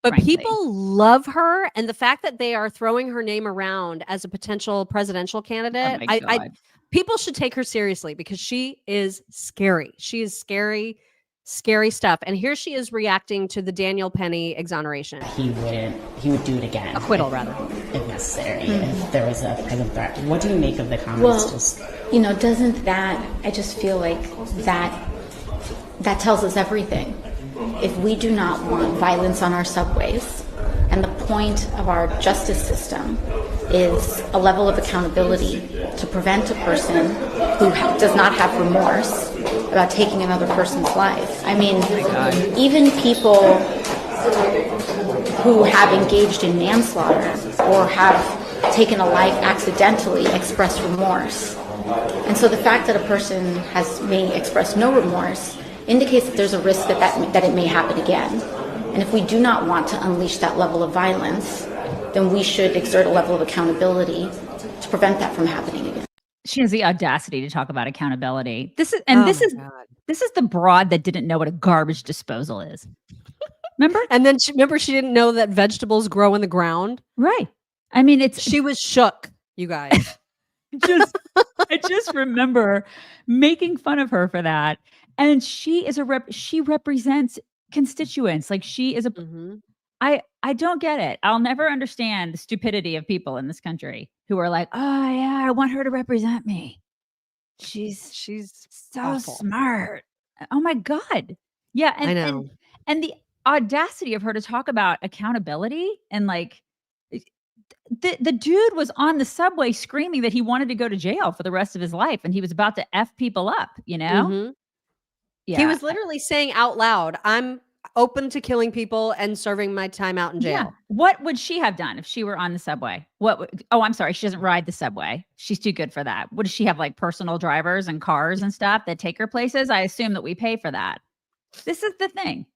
But people love her, and the fact that they are throwing her name around as a potential presidential candidate, people should take her seriously because she is scary. She is scary. Scary stuff. And here she is reacting to the Daniel Penny exoneration. He would do it again. Acquittal, rather. If necessary, if there was a present threat. What do you make of the Well, comments? doesn't that, I just feel like that tells us everything. If we do not want violence on our subways, and the point of our justice system is a level of accountability to prevent a person who does not have remorse about taking another person's life. I mean, even people who have engaged in manslaughter or have taken a life accidentally express remorse. And so the fact that a person may express no remorse indicates that there's a risk that it may happen again. And if we do not want to unleash that level of violence, then we should exert a level of accountability to prevent that from happening again. She has the audacity to talk about accountability. This is the broad that didn't know what a garbage disposal is. Remember? And then she didn't know that vegetables grow in the ground. Right. I mean, she was shook, you guys. I just remember making fun of her for that. And she represents constituents. Like she is I don't get it. I'll never understand the stupidity of people in this country who are like, oh yeah, I want her to represent me. She's so awful. smart. Oh my God. Yeah. And, I know. And the audacity of her to talk about accountability and like the dude was on the subway screaming that he wanted to go to jail for the rest of his life and he was about to F people up, you know? Yeah. He was literally saying out loud, I'm open to killing people and serving my time out in jail. Yeah. What would she have done if she were on the subway? I'm sorry. She doesn't ride the subway. She's too good for that. What does she have, like personal drivers and cars and stuff that take her places? I assume that we pay for that. This is the thing.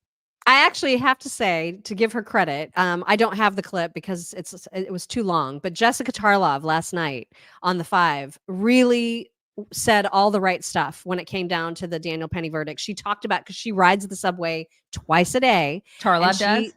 I actually have to say, to give her credit, I don't have the clip because it was too long, but Jessica Tarlov last night on the 5 really said all the right stuff when it came down to the Daniel Penny verdict. She talked about, because she rides the subway twice a day. Tarlov does?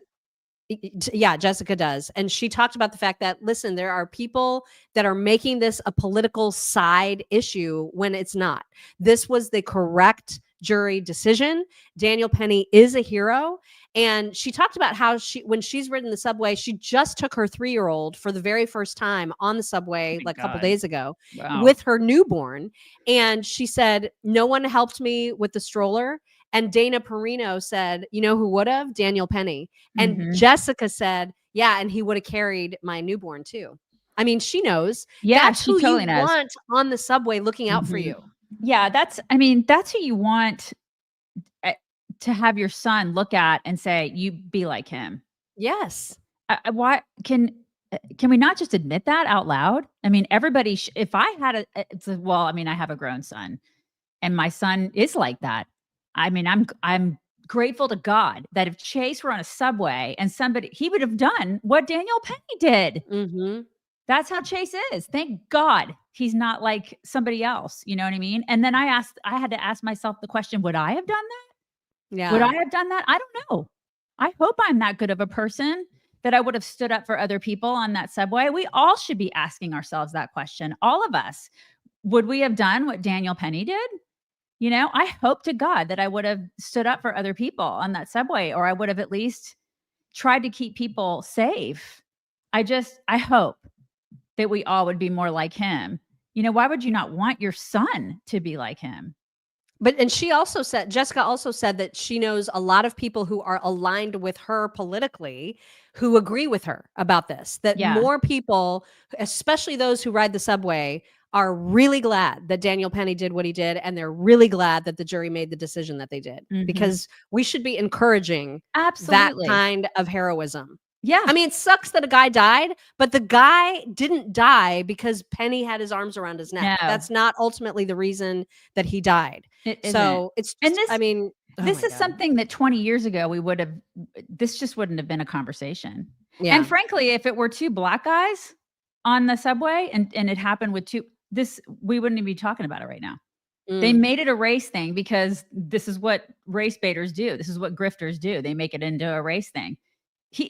Yeah, Jessica does. And she talked about the fact that, listen, there are people that are making this a political side issue when it's not. This was the correct jury decision. Daniel Penny is a hero. And she talked about how when she's ridden the subway, she just took her 3-year-old for the very first time on the subway a couple days ago with her newborn. And she said, no one helped me with the stroller. And Dana Perino said, you know who would have? Daniel Penny. And Jessica said, yeah, and he would have carried my newborn too. I mean, she knows. Yeah, that's who you want on the subway looking out for you. Yeah, that's who you want to have your son look at and say, you be like him. Yes. Why can we not just admit that out loud? I mean, everybody, if I had I have a grown son and my son is like that. I mean, I'm grateful to God that if Chase were on a subway and he would have done what Daniel Penny did. That's how Chase is. Thank God he's not like somebody else. You know what I mean? And then I had to ask myself the question, would I have done that? Yeah. Would I have done that? I don't know. I hope I'm that good of a person that I would have stood up for other people on that subway. We all should be asking ourselves that question. All of us. Would we have done what Daniel Penny did? You know, I hope to God that I would have stood up for other people on that subway, or I would have at least tried to keep people safe. I hope that we all would be more like him. You know, why would you not want your son to be like him? And Jessica also said that she knows a lot of people who are aligned with her politically who agree with her about this, that more people, especially those who ride the subway, are really glad that Daniel Penny did what he did. And they're really glad that the jury made the decision that they did, because we should be encouraging that kind of heroism. Yeah. I mean, it sucks that a guy died, but the guy didn't die because Penny had his arms around his neck. No. That's not ultimately the reason that he died. So it's, and this, I mean, this is something that 20 years ago this just wouldn't have been a conversation. Yeah. And frankly, if it were 2 black guys on the subway and it happened with we wouldn't even be talking about it right now. They made it a race thing because this is what race baiters do. This is what grifters do. They make it into a race thing.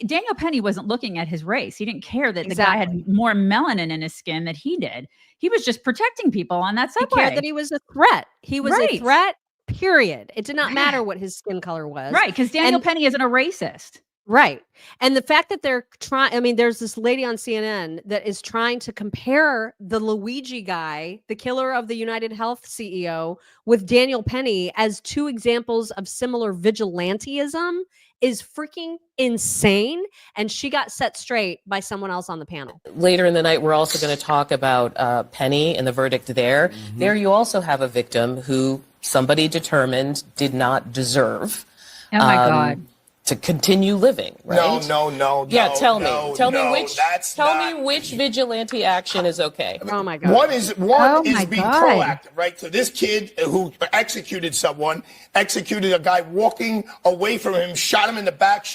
Daniel Penny wasn't looking at his race. He didn't care that the guy had more melanin in his skin than he did. He was just protecting people on that subway. He cared that he was a threat. He was a threat, period. It did not matter what his skin color was. Right, because Daniel Penny isn't a racist. Right. And the fact that they're trying, I mean, there's this lady on CNN that is trying to compare the Luigi guy, the killer of the United Health CEO, with Daniel Penny as 2 examples of similar vigilantism is freaking insane. And she got set straight by someone else on the panel. Later in the night, we're also going to talk about Penny and the verdict there. There you also have a victim who somebody determined did not deserve. Oh my God. to continue living, right? No. Yeah, tell me Which vigilante action is okay. Oh my God. One is being proactive, right? So this kid who executed a guy walking away from him, shot him in the back,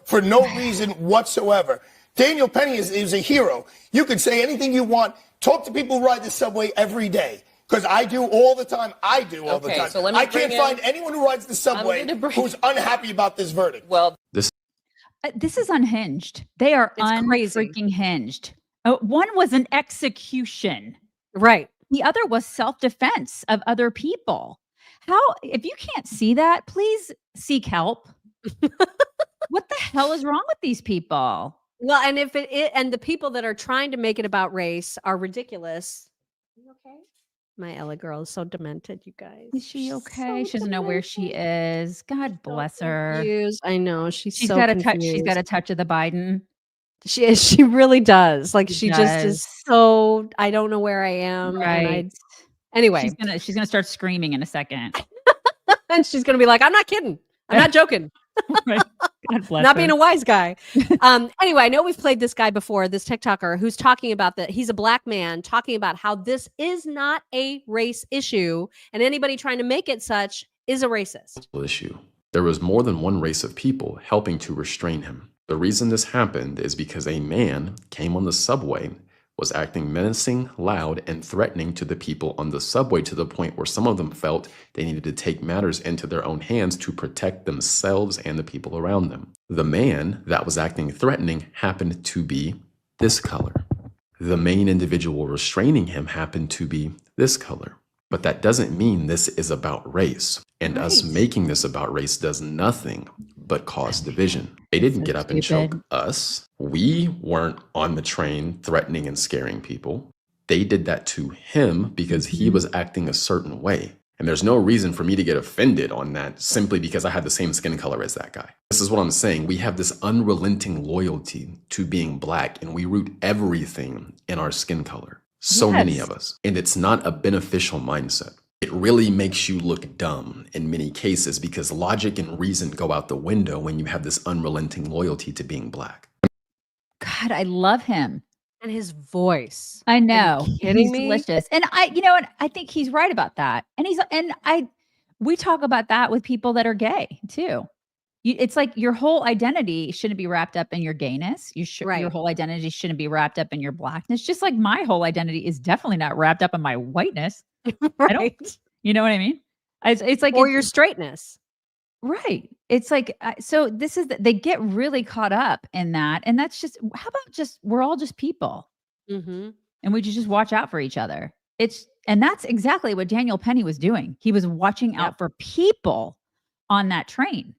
for no reason whatsoever. Daniel Penny is a hero. You can say anything you want. Talk to people who ride the subway every day. Because I do all the time. So let me I can't find anyone who rides the subway who's unhappy about this verdict. Well, this is unhinged. They are freaking hinged. One was an execution. Right. The other was self-defense of other people. If you can't see that, please seek help. What the hell is wrong with these people? Well, and and the people that are trying to make it about race are ridiculous. Are you okay? My Ella girl is so demented, you guys. Is she okay? She doesn't know where she is. God bless her. Confused. I know. She's so got confused. She's got a touch of the Biden. She is. She really does. Like She just is so. I don't know where I am. Right. Anyway, she's gonna start screaming in a second, and she's gonna be like, "I'm not kidding. I'm not joking." Right. God bless Not her. being a wise guy. Anyway, I know we've played this guy before, this TikToker who's talking about that. He's a black man talking about how this is not a race issue, and anybody trying to make it such is a racist issue. There was more than one race of people helping to restrain him. The reason this happened is because a man came on the subway, was acting menacing, loud, and threatening to the people on the subway to the point where some of them felt they needed to take matters into their own hands to protect themselves and the people around them. The man that was acting threatening happened to be this color. The main individual restraining him happened to be this color. But that doesn't mean this is about race. And us making this about race does nothing but cause division. They didn't get up and choke us. We weren't on the train threatening and scaring people. They did that to him because he was acting a certain way. And there's no reason for me to get offended on that simply because I have the same skin color as that guy. This is what I'm saying. We have this unrelenting loyalty to being black, and we root everything in our skin color. So many of us. And it's not a beneficial mindset. It really makes you look dumb in many cases because logic and reason go out the window when you have this unrelenting loyalty to being black. God, I love him. and his voice. I know. Are you kidding me? Delicious. And I think he's right about that. We talk about that with people that are gay too. It's like your whole identity shouldn't be wrapped up in your gayness. Your whole identity shouldn't be wrapped up in your blackness. Just like my whole identity is definitely not wrapped up in my whiteness. Right. You know what I mean? It's like, or your straightness. Right. It's like, so they get really caught up in that. And that's just, how about we're all just people. Mm-hmm. And we just watch out for each other. And that's exactly what Daniel Penny was doing. He was watching out for people on that train.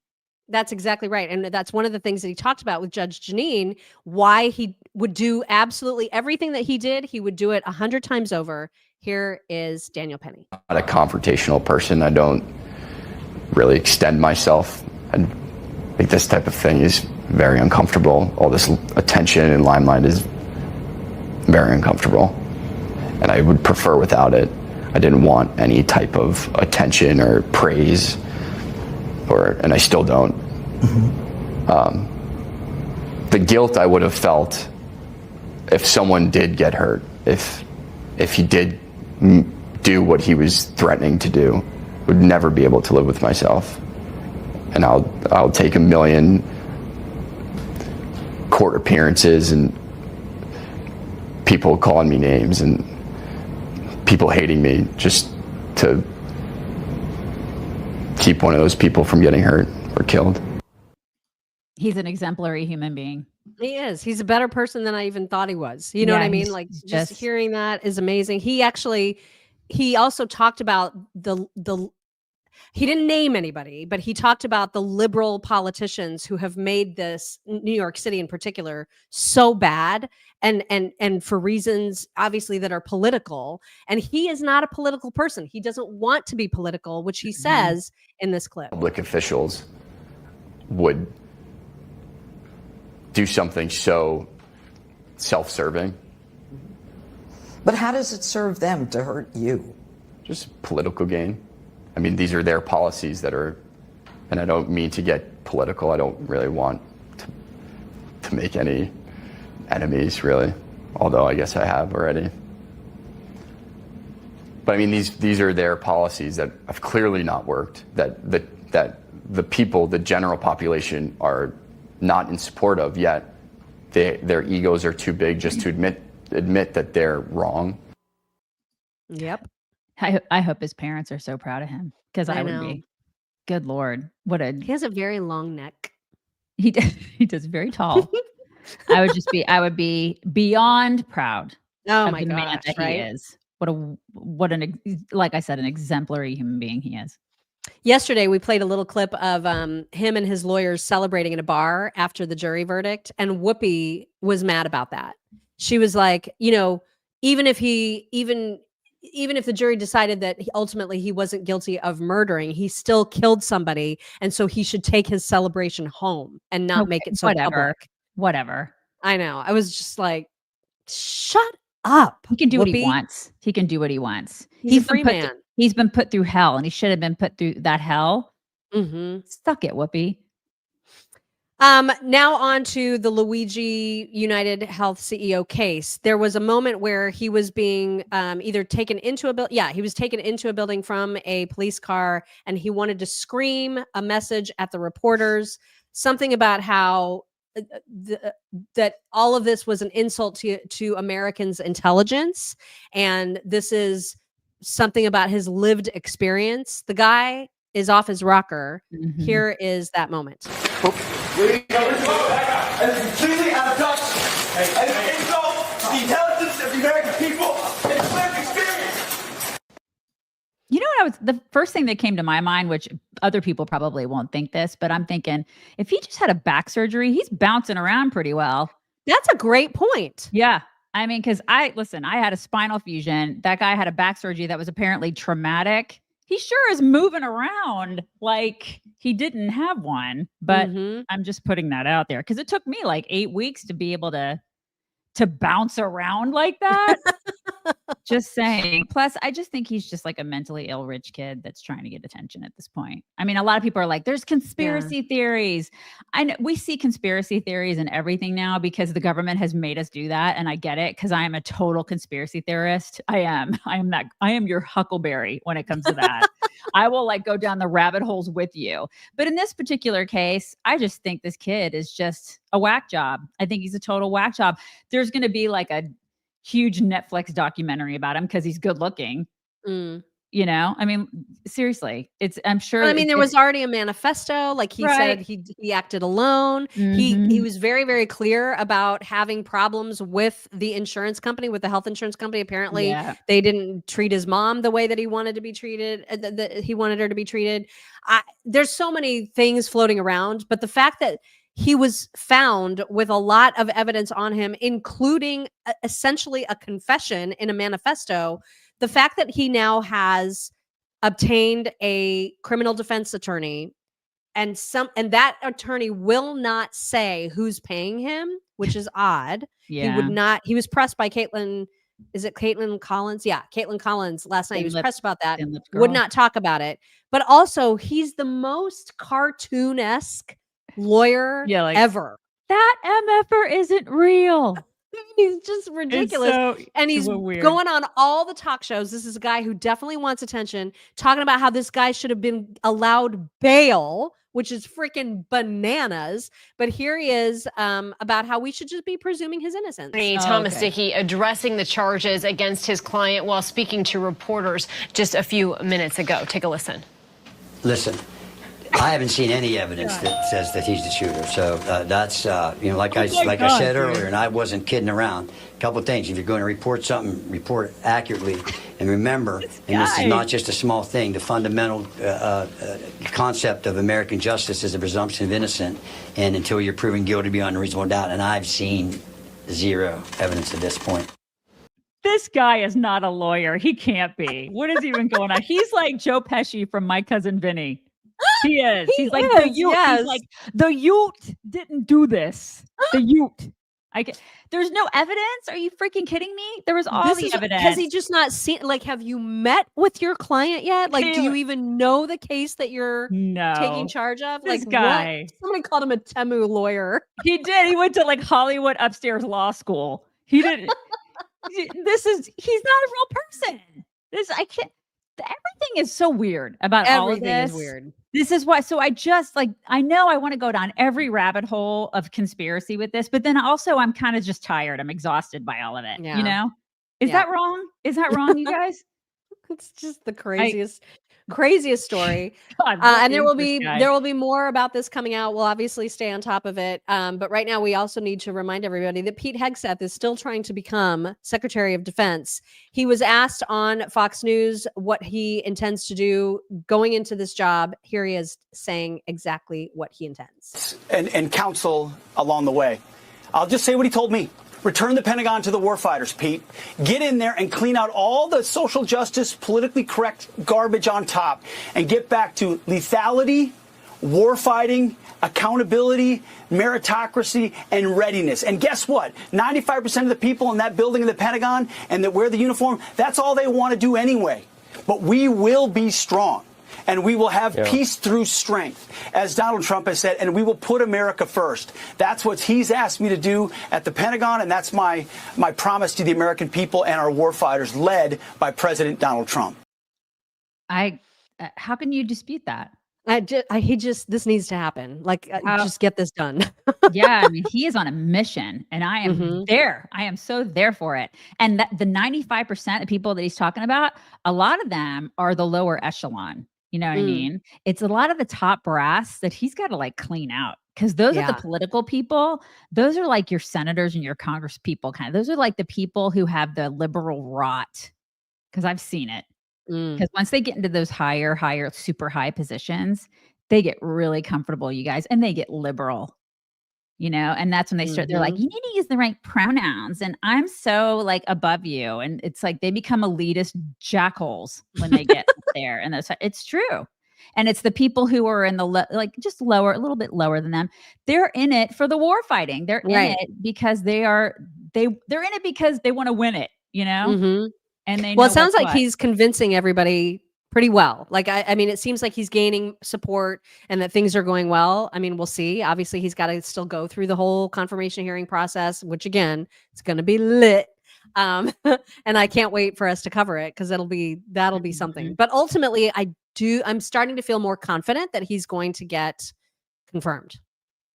That's exactly right. And that's one of the things that he talked about with Judge Jeanine, why he would do absolutely everything that he did. He would do it 100 times over. Here is Daniel Penny. I'm not a confrontational person. I don't really extend myself. I think this type of thing is very uncomfortable. All this attention and limelight is very uncomfortable. And I would prefer without it. I didn't want any type of attention or praise, and I still don't. Mm-hmm. The guilt I would have felt if someone did get hurt, if he did do what he was threatening to do, would never be able to live with myself. And I'll take 1 million court appearances and people calling me names and people hating me just to keep one of those people from getting hurt or killed. He's an exemplary human being. He is. He's a better person than I even thought he was. You know what I mean? Like just hearing that is amazing. He also talked about he didn't name anybody, but he talked about the liberal politicians who have made this, New York City in particular, so bad and for reasons obviously that are political. And he is not a political person. He doesn't want to be political, which he says in this clip. Public officials would do something so self-serving. But how does it serve them to hurt you? Just political gain. I mean, these are their policies and I don't mean to get political. I don't really want to make any enemies, really, although I guess I have already. But I mean, these are their policies that have clearly not worked, that the people, the general population, are not in support of, yet their egos are too big just to admit that they're wrong. Yep. I hope his parents are so proud of him, because I would be. Good Lord. He has a very long neck. He does very tall. I would be beyond proud of the man that he is. Like I said, an exemplary human being he is. Yesterday, we played a little clip of him and his lawyers celebrating in a bar after the jury verdict, and Whoopi was mad about that. She was like, even if the jury decided that ultimately he wasn't guilty of murdering, he still killed somebody, and so he should take his celebration home and not make it so public. Whatever. I know. I was just like, shut up. He can do Whoopi. what he wants. He can do what he wants. He's a free man. He's been put through hell, and he should have been put through that hell. Mm-hmm. Suck it, Whoopi. Now on to the Luigi United Health CEO case. There was a moment where he was being either taken into a building. Yeah, he was taken into a building from a police car, and he wanted to scream a message at the reporters, something about how that all of this was an insult to Americans' intelligence, and this is something about his lived experience. The guy is off his rocker. Mm-hmm. Here is that moment. It's completely out of touch. And it's insult to the intelligence of the American people and its lived experience. You know what? The first thing that came to my mind, which other people probably won't think this, but I'm thinking, if he just had a back surgery, he's bouncing around pretty well. That's a great point. Yeah. I mean, because I had a spinal fusion. That guy had a back surgery that was apparently traumatic. He sure is moving around like he didn't have one, but I'm just putting that out there because it took me like 8 weeks to be able to bounce around like that. Just saying. Plus, I just think he's just like a mentally ill rich kid that's trying to get attention at this point. I mean, a lot of people are like, there's conspiracy theories. I know we see conspiracy theories and everything now because the government has made us do that. And I get it because I am a total conspiracy theorist. I am your huckleberry when it comes to that. I will like go down the rabbit holes with you. But in this particular case, I just think this kid is just a whack job. I think he's a total whack job. There's going to be like a huge Netflix documentary about him because he's good looking. You know, I mean, seriously, I'm sure. I mean, there was already a manifesto. Like he said, he acted alone. He was very, very clear about having problems with the insurance company, with the health insurance company. Apparently, they didn't treat his mom the way that he wanted to be treated. He wanted her to be treated. There's so many things floating around, but the fact that he was found with a lot of evidence on him, including essentially a confession in a manifesto. The fact that he now has obtained a criminal defense attorney and that attorney will not say who's paying him, which is odd. Yeah. He would not. He was pressed by Caitlin. Is it Caitlin Collins? Yeah, Caitlin Collins last night. He was pressed about that. Would not talk about it. But also, he's the most cartoon-esque lawyer ever. That MFer isn't real. He's just ridiculous. And he's going on all the talk shows. This is a guy who definitely wants attention, talking about how this guy should have been allowed bail, which is freaking bananas. But here he is about how we should just be presuming his innocence. Thomas Dickey addressing the charges against his client while speaking to reporters just a few minutes ago. Take a listen. Listen, I haven't seen any evidence that says that he's the shooter. So that's, like I said earlier, and I wasn't kidding around. A couple of things. If you're going to report something, report it accurately. And remember, and this is not just a small thing, the fundamental concept of American justice is the presumption of innocence. And until you're proven guilty beyond a reasonable doubt. And I've seen zero evidence at this point. This guy is not a lawyer. He can't be. What is even going on? He's like Joe Pesci from My Cousin Vinny. He is. He's like the Ute. He's like the Ute didn't do this. The Ute. There's no evidence. Are you freaking kidding me? There was all the evidence. Has he just not seen? Like, have you met with your client yet? Like, do you even know the case that you're taking charge of? This Like, guy. what? Somebody called him a Temu lawyer. He did. He went to like Hollywood upstairs law school. He didn't. He's not a real person. I can't. Everything is so weird about all of this. Everything is weird. This is why. So I just I know I want to go down every rabbit hole of conspiracy with this, but then also I'm kind of just tired. I'm exhausted by all of it. Yeah. You know, is that wrong? Is that wrong, you guys? It's just the craziest story. God, and there will be more about this coming out. We'll obviously stay on top of it. But right now we also need to remind everybody that Pete Hegseth is still trying to become Secretary of Defense. He was asked on Fox News what he intends to do going into this job. Here he is saying exactly what he intends. And counsel along the way. I'll just say what he told me. Return the Pentagon to the warfighters, Pete. Get in there and clean out all the social justice, politically correct garbage on top and get back to lethality, warfighting, accountability, meritocracy, and readiness. And guess what? 95% of the people in that building in the Pentagon and that wear the uniform, that's all they want to do anyway. But we will be strong. And we will have peace through strength, as Donald Trump has said, and we will put America first. That's what he's asked me to do at the Pentagon, and that's my promise to the American people and our warfighters, led by President Donald Trump. How can you dispute that? This needs to happen. Like, just get this done. Yeah, I mean, he is on a mission, and I am there. I am so there for it. And the 95% of people that he's talking about, a lot of them are the lower echelon. You know what I mean? It's a lot of the top brass that he's got to like clean out, because those are the political people. Those are like your senators and your Congress people kind of. Those are like the people who have the liberal rot, because I've seen it. Because once they get into those higher, super high positions, they get really comfortable, you guys, and they get liberal. You know, and that's when they start, they're like, you need to use the right pronouns. And I'm so like above you. And it's like they become elitist jackals when they get up there. And it's true. And it's the people who are in the just lower, a little bit lower than them. They're in it for the war fighting. They're in it because they're in it because they want to win it, you know? And they know it sounds like he's convincing everybody pretty well. Like, I mean, it seems like he's gaining support and that things are going well. I mean, we'll see. Obviously, he's got to still go through the whole confirmation hearing process, which again, it's going to be lit. And I can't wait for us to cover it, because that'll be something. But ultimately, I'm starting to feel more confident that he's going to get confirmed.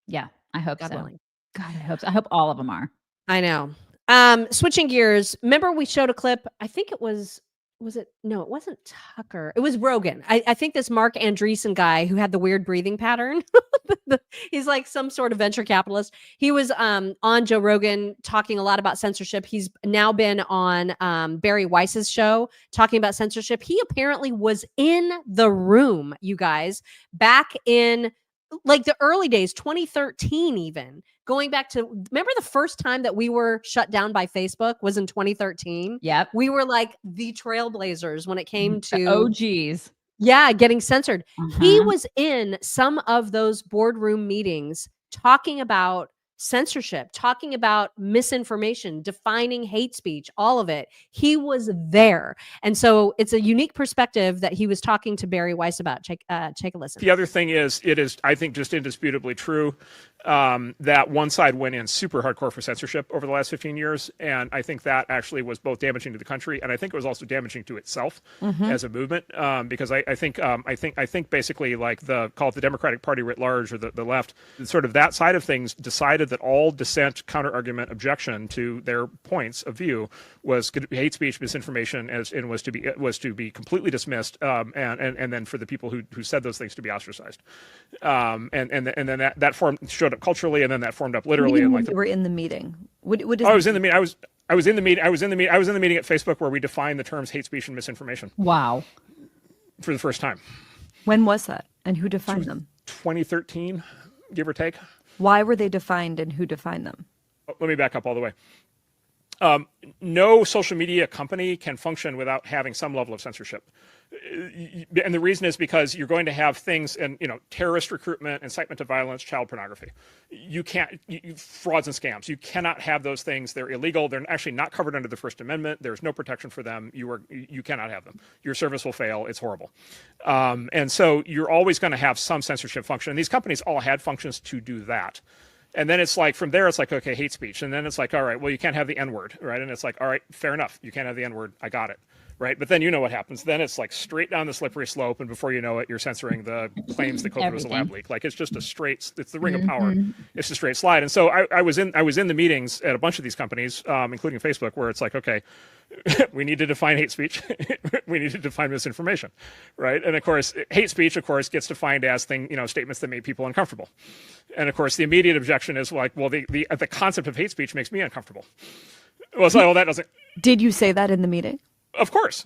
Yeah, I hope God so. willing. God, I hope so. I hope all of them are. I know. Switching gears. Remember we showed a clip. I think it was it? No, it wasn't Tucker. It was Rogan. I think this Marc Andreessen guy who had the weird breathing pattern. He's like some sort of venture capitalist. He was on Joe Rogan talking a lot about censorship. He's now been on Barry Weiss's show talking about censorship. He apparently was in the room, you guys, back in like the early days, 2013 even. Going back to, remember the first time that we were shut down by Facebook was in 2013? Yep. We were like the trailblazers when it came to OGs. Yeah, getting censored. He was in some of those boardroom meetings talking about censorship, talking about misinformation, defining hate speech, all of it. He was there. And so it's a unique perspective that he was talking to Barry Weiss about. Take a listen. The other thing is, it is, I think, just indisputably true that one side went in super hardcore for censorship over the last 15 years. And I think that actually was both damaging to the country, and I think it was also damaging to itself as a movement. Because I think basically like call it the Democratic Party writ large, or the left, sort of that side of things decided that all dissent, counter-argument, objection to their points of view was hate speech, misinformation, and was to be completely dismissed, and then for the people who said those things to be ostracized, and then that showed up culturally, and then that formed up literally. And you were in the meeting. What is I was in the meeting. I was in the meeting at Facebook where we defined the terms hate speech and misinformation. Wow. For the first time. When was that, and who defined them? 2013, give or take. Why were they defined, and who defined them? Let me back up all the way. no social media company can function without having some level of censorship. And the reason is because you're going to have things and, terrorist recruitment, incitement to violence, child pornography. You can't, frauds and scams. You cannot have those things. They're illegal. They're actually not covered under the First Amendment. There's no protection for them. You cannot have them. Your service will fail. It's horrible. And so you're always going to have some censorship function. And these companies all had functions to do that. And then it's like, from there, it's like, okay, hate speech. And then it's like, all right, well, you can't have the N-word, right? And it's like, all right, fair enough. You can't have the N-word. I got it, right? But then you know what happens. Then it's like straight down the slippery slope. And before you know it, you're censoring the claims that COVID was a lab leak. Like, it's just a straight, it's the ring of power. It's a straight slide. And so I was in the meetings at a bunch of these companies, including Facebook, where it's like, okay, we need to define hate speech. We need to define misinformation, right? And of course, hate speech, of course, gets defined as statements that make people uncomfortable. And of course, the immediate objection is like, well, the concept of hate speech makes me uncomfortable. Well, it's like, well, that doesn't. Did you say that in the meeting? Of course.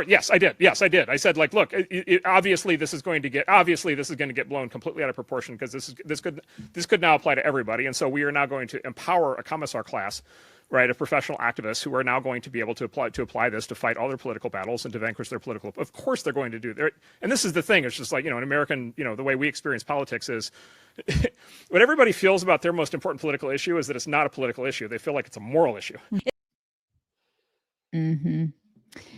Yes, I did. I said, like, look, obviously this is going to get blown completely out of proportion because this could now apply to everybody. And so we are now going to empower a commissar class, right, of professional activists who are now going to be able to apply this to fight all their political battles and to vanquish their political. Of course, they're going to do that. And this is the thing. It's just like, in American, the way we experience politics is what everybody feels about their most important political issue is that it's not a political issue. They feel like it's a moral issue. Mm-hmm.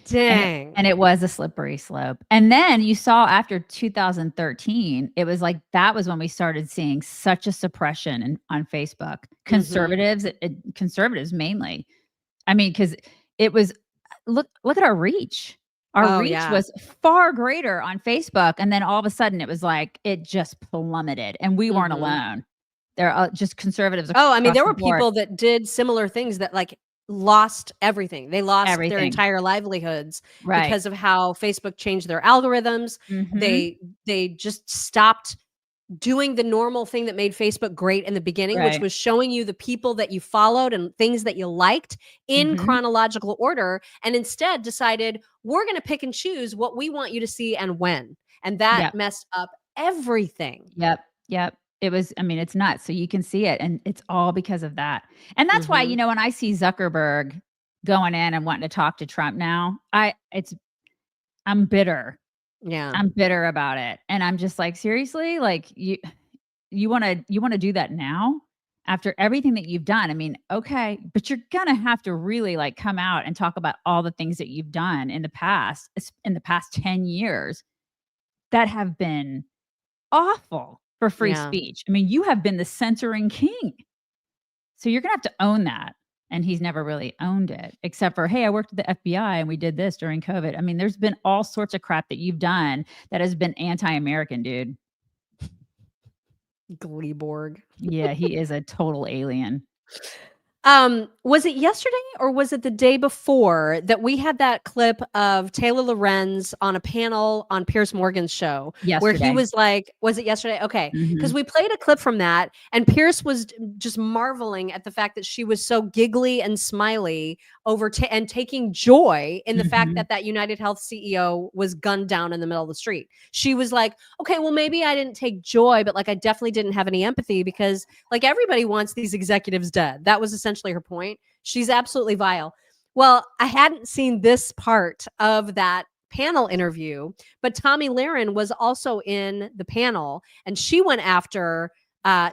Dang. And it was a slippery slope. And then you saw after 2013, it was like that was when we started seeing such a suppression on Facebook. Conservatives, conservatives mainly. I mean, because it was look at our reach. Our reach was far greater on Facebook, and then all of a sudden it was like it just plummeted, and we weren't alone. There are just conservatives. Oh, I mean, there were people that did similar things that like lost everything. They lost their entire livelihoods because of how Facebook changed their algorithms. They just stopped doing the normal thing that made Facebook great in the beginning, which was showing you the people that you followed and things that you liked in chronological order, and instead decided we're going to pick and choose what we want you to see and when. And that messed up everything. Yep. It was, I mean, it's nuts. So you can see it, and it's all because of that. And that's why, when I see Zuckerberg going in and wanting to talk to Trump now, I'm bitter. Yeah. I'm bitter about it. And I'm just like, seriously, like you want to do that now after everything that you've done? I mean, okay, but you're going to have to really like come out and talk about all the things that you've done in the past 10 years that have been awful for free speech. I mean, you have been the censoring king. So you're going to have to own that. And he's never really owned it, except for, hey, I worked at the FBI and we did this during COVID. I mean, there's been all sorts of crap that you've done that has been anti-American, dude. Gleeborg. Yeah, he is a total alien. Was it yesterday or was it the day before that we had that clip of Taylor Lorenz on a panel on Piers Morgan's show where he was like, was it yesterday? Okay. Because we played a clip from that and Piers was just marveling at the fact that she was so giggly and smiley over and taking joy in the fact that that United Health CEO was gunned down in the middle of the street. She was like, okay, well, maybe I didn't take joy, but like I definitely didn't have any empathy because like everybody wants these executives dead. That was essentially her point. She's absolutely vile. Well, I hadn't seen this part of that panel interview, but Tomi Lahren was also in the panel and she went after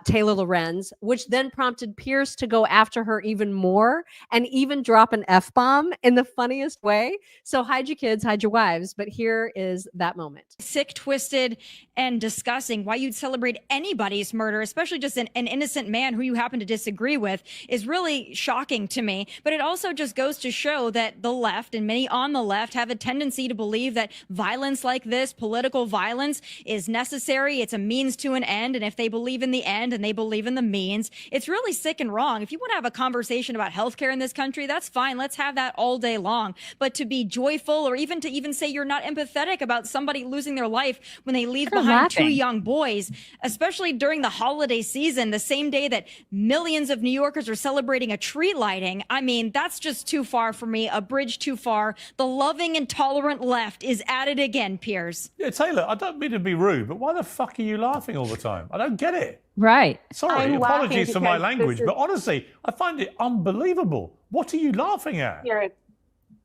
Taylor Lorenz, which then prompted Piers to go after her even more and even drop an F-bomb in the funniest way. So hide your kids, hide your wives. But here is that moment. Sick, twisted, and discussing why you'd celebrate anybody's murder, especially just an innocent man who you happen to disagree with, is really shocking to me. But it also just goes to show that the left and many on the left have a tendency to believe that violence like this, political violence, is necessary. It's a means to an end. And if they believe in the end and they believe in the means, it's really sick and wrong. If you want to have a conversation about healthcare in this country, that's fine. Let's have that all day long. But to be joyful or even to say you're not empathetic about somebody losing their life when they leave behind two young boys, especially during the holiday season, the same day that millions of New Yorkers are celebrating a tree lighting. I mean, that's just too far for me, a bridge too far. The loving and tolerant left is at it again, Piers. Yeah, Taylor, I don't mean to be rude, but why the fuck are you laughing all the time? I don't get it. Right. Sorry, I'm apologies for my laughing language, because but honestly, I find it unbelievable. What are you laughing at? Here,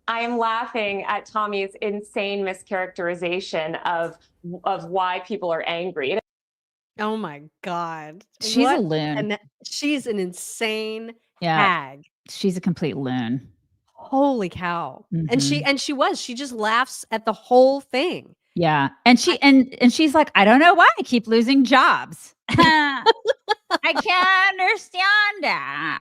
I am laughing at Tommy's insane mischaracterization of why people are angry. Oh my God. She's a loon. And she's an insane Yeah. hag. She's a complete loon. Holy cow. Mhm. And she just laughs at the whole thing. Yeah. And she's like, I don't know why I keep losing jobs. I can't understand that.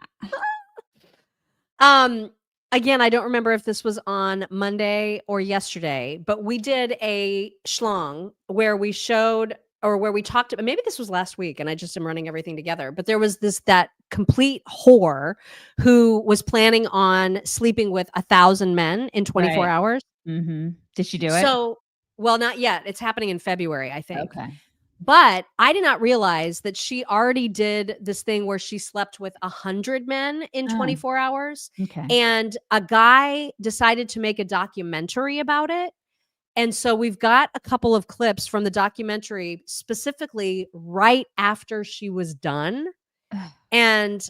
Again, I don't remember if this was on Monday or yesterday, but we did a schlong where we showed or where we talked about, maybe this was last week and I just am running everything together, but there was that complete whore who was planning on sleeping with 1,000 men in 24 Right. hours. Mm-hmm. Did she do it? So, well, not yet. It's happening in February, I think. Okay. But I did not realize that she already did this thing where she slept with 100 men in 24 hours. Okay. And a guy decided to make a documentary about it. And so we've got a couple of clips from the documentary, specifically right after she was done. And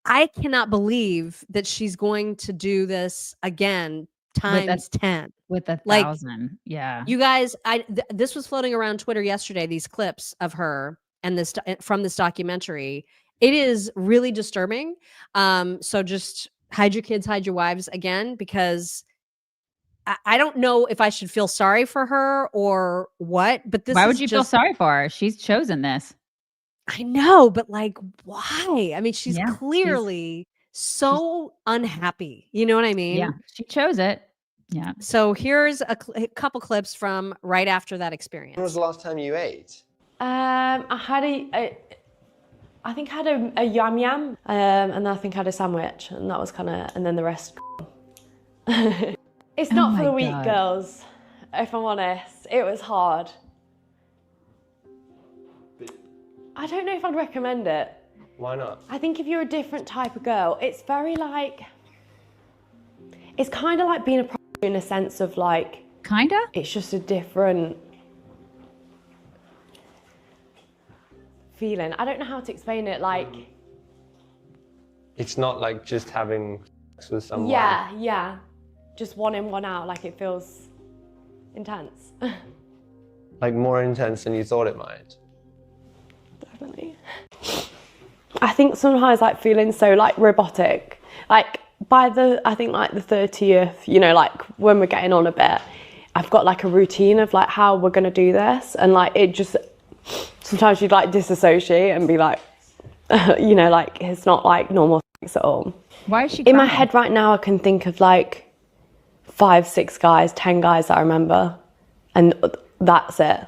I cannot believe that she's going to do this again times 10 with 1,000. Yeah. You guys, this was floating around Twitter yesterday, these clips of her and this from this documentary. It is really disturbing. So just hide your kids, hide your wives again, because I don't know if I should feel sorry for her or what, but this Why is would you feel sorry for her? She's chosen this. I know, but like, why? I mean, she's Yeah, clearly so unhappy. You know what I mean? Yeah, she chose it. Yeah. So here's a couple clips from right after that experience. When was the last time you ate? I think I had a yum yum, and then I think I had a sandwich, and that was kind of, and then the rest. It's not for the weak, girls. If I'm honest, it was hard. I don't know if I'd recommend it. Why not? I think if you're a different type of girl, it's very like, it's kind of like being a prostitute in a sense of like, kinda? It's just a different feeling. I don't know how to explain it. Like, It's not like just having sex with someone. yeah, just one in, one out. Like, it feels intense. Like more intense than you thought it might. Definitely. I think sometimes like feeling so like robotic, like by I think like the 30th, you know, like when we're getting on a bit, I've got like a routine of like how we're gonna do this, and like it just, sometimes you'd like disassociate and be like, you know, like it's not like normal things at all. Why is she in my crying? head right now? I can think of like 5, 6 guys, 10 guys that I remember, and that's it.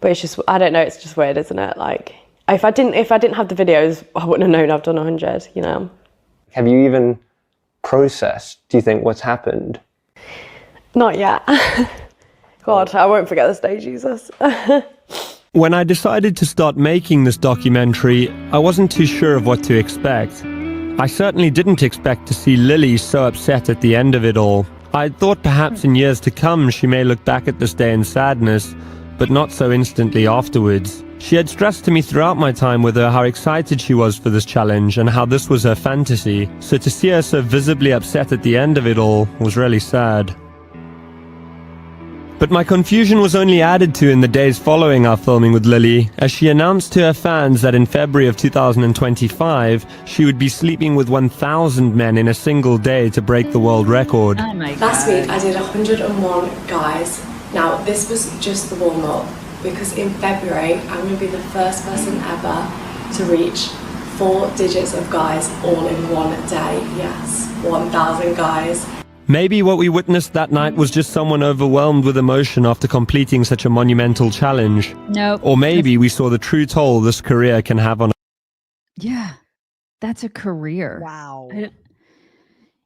But it's just, I don't know, it's just weird, isn't it? Like, if I didn't have the videos, I wouldn't have known I've done 100, you know? Have you even processed, do you think, what's happened? Not yet. God, I won't forget this day, Jesus. When I decided to start making this documentary, I wasn't too sure of what to expect. I certainly didn't expect to see Lily so upset at the end of it all. I thought perhaps in years to come she may look back at this day in sadness, but not so instantly afterwards. She had stressed to me throughout my time with her how excited she was for this challenge and how this was her fantasy, so to see her so visibly upset at the end of it all was really sad. But my confusion was only added to in the days following our filming with Lily, as she announced to her fans that in February of 2025, she would be sleeping with 1,000 men in a single day to break the world record. Oh my God. Last week I did 101 guys. Now this was just the warm-up, because in February I'm going to be the first person ever to reach 4 digits of guys all in one day. Yes, 1,000 guys. Maybe what we witnessed that night was just someone overwhelmed with emotion after completing such a monumental challenge. No. Or maybe we saw the true toll this career can have on. Yeah, that's a career. Wow.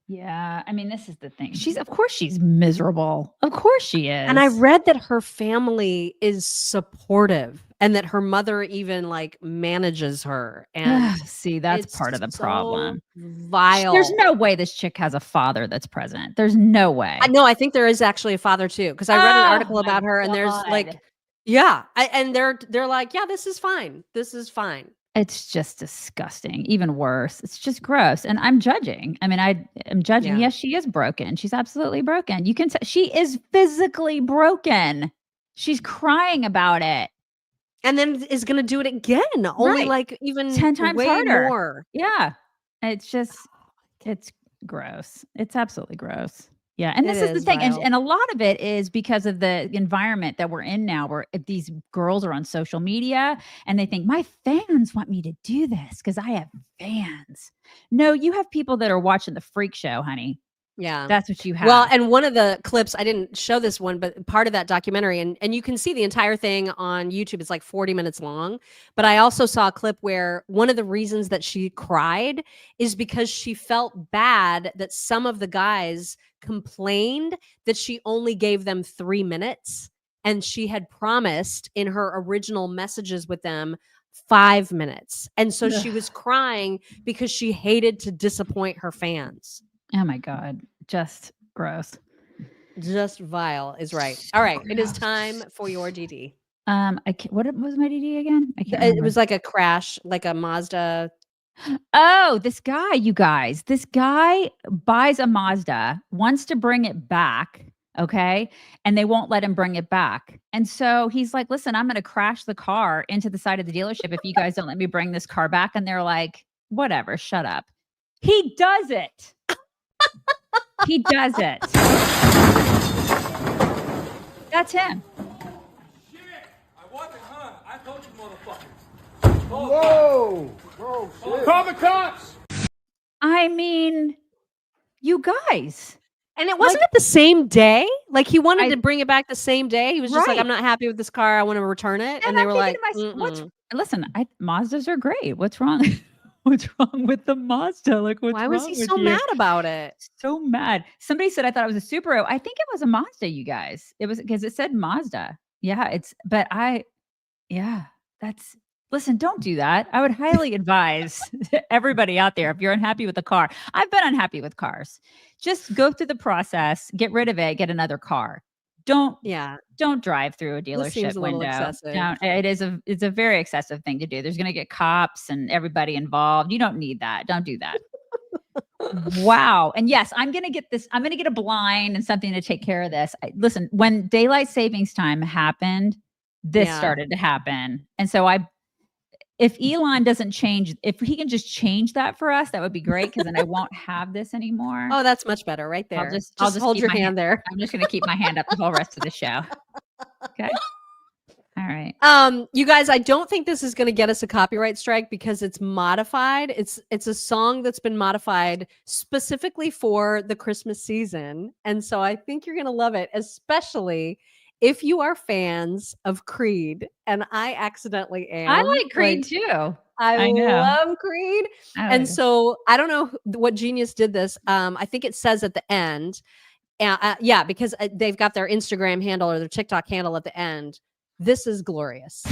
Yeah, I mean, this is the thing. Of course she's miserable. Of course she is. And I read that her family is supportive and that her mother even like manages her. And see, that's it's part of the so problem. Vile. There's no way this chick has a father that's present. There's no way. No, I think there is actually a father too, because I read an article about her, and there's God. like Yeah, and they're like, yeah, this is fine. This is fine. It's just disgusting. Even worse. It's just gross. And I'm judging. I mean, I am judging. Yeah. Yes, she is broken. She's absolutely broken. You can she is physically broken. She's crying about it. And then is going to do it again. Only Right. like even 10 times way harder. more. Yeah. It's just, it's gross. It's absolutely gross. Yeah. And It this is the is thing. vile. And a lot of it is because of the environment that we're in now, where if these girls are on social media and they think, my fans want me to do this because I have fans. No, you have people that are watching the freak show, honey. Yeah. That's what you have. Well, and one of the clips, I didn't show this one, but part of that documentary, and you can see the entire thing on YouTube. It's like 40 minutes long. But I also saw a clip where one of the reasons that she cried is because she felt bad that some of the guys complained that she only gave them 3 minutes. And she had promised in her original messages with them 5 minutes. And so she was crying because she hated to disappoint her fans. Oh my God. Just gross. Just vile is right. All right. It is time for your DD. What was my DD again? I can't It remember. was like a crash, like a Mazda. Oh, this guy, you guys. This guy buys a Mazda, wants to bring it back. Okay. And they won't let him bring it back. And so he's like, listen, I'm going to crash the car into the side of the dealership if you guys don't let me bring this car back. And they're like, whatever, shut up. He does it. He does it. That's him. Whoa! Call the cops! I mean, you guys. And it wasn't it the same day? Like he wanted to bring it back the same day. He was just like, I'm not happy with this car. I want to return it. And they were like, listen, Mazdas are great. What's wrong? What's wrong with the Mazda? Like, why was he so mad about it? So mad. Somebody said I thought it was a Subaru. I think it was a Mazda, you guys. It was because it said Mazda. Yeah, listen, don't do that. I would highly advise everybody out there, if you're unhappy with a car. I've been unhappy with cars. Just go through the process, get rid of it, get another car. Don't drive through a dealership window. Excessive. No, it's a very excessive thing to do. There's going to get cops and everybody involved. You don't need that. Don't do that. Wow. And yes, I'm going to get this. I'm going to get a blind and something to take care of this. Listen, when daylight savings time happened, this started to happen. And so if Elon doesn't change, if he can just change that for us, that would be great, because then I won't have this anymore. Oh, that's much better right there. I'll just hold keep your my hand there. I'm just going to keep my hand up the whole rest of the show. Okay. All right. You guys, I don't think this is going to get us a copyright strike because it's modified. It's a song that's been modified specifically for the Christmas season. And so I think you're going to love it, especially if you are fans of Creed, and I accidentally am. I like Creed too. I know. love Creed. And so I don't know what genius did this. I think it says at the end, because they've got their Instagram handle or their TikTok handle at the end. This is glorious.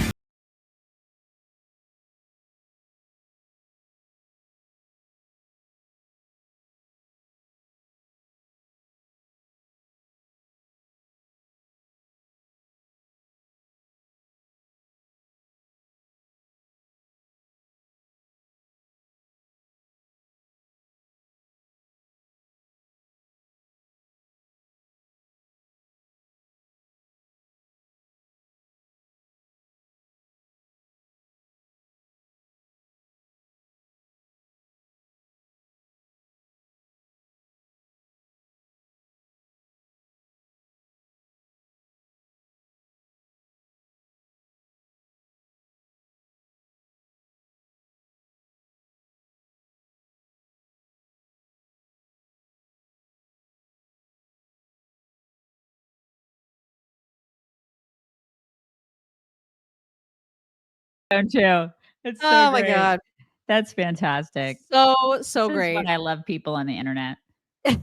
Too. It's so Oh my great. God. That's fantastic. So This is great. what I love people on the internet. And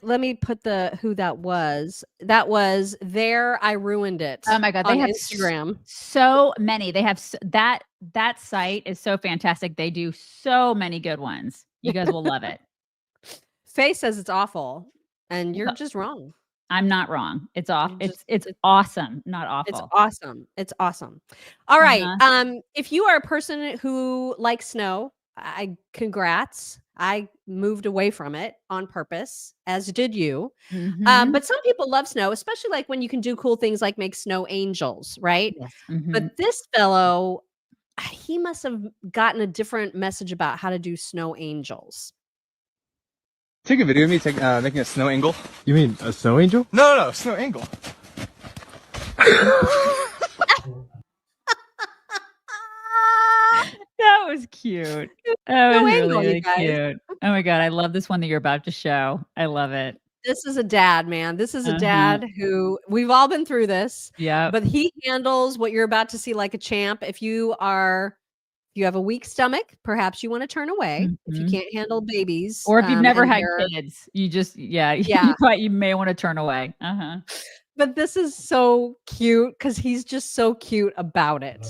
let me put who that was. That was There I Ruined It. Oh my God, on they have Instagram. so many. They have that site is so fantastic. They do so many good ones. You guys will love it. Faye says it's awful, and you're just wrong. I'm not wrong. It's off. It's awesome, not awful. It's awesome. It's awesome. All right. If you are a person who likes snow, congrats. I moved away from it on purpose, as did you. But some people love snow, especially like when you can do cool things like make snow angels, right? Yes. But this fellow, he must have gotten a different message about how to do snow angels. Take a video of me making a snow angle. You mean a snow angel? No, snow angle. That was cute. That was Snow angle, really, you really guys. cute. Oh my God. I love this one that you're about to show. I love it. This is a dad, man. This is a dad who we've all been through this. Yeah. But he handles what you're about to see like a champ. If you have a weak stomach, perhaps you want to turn away. If you can't handle babies. Or if you've never and had they're- kids, you just, Yeah. you may want to turn away. But this is so cute because he's just so cute about it.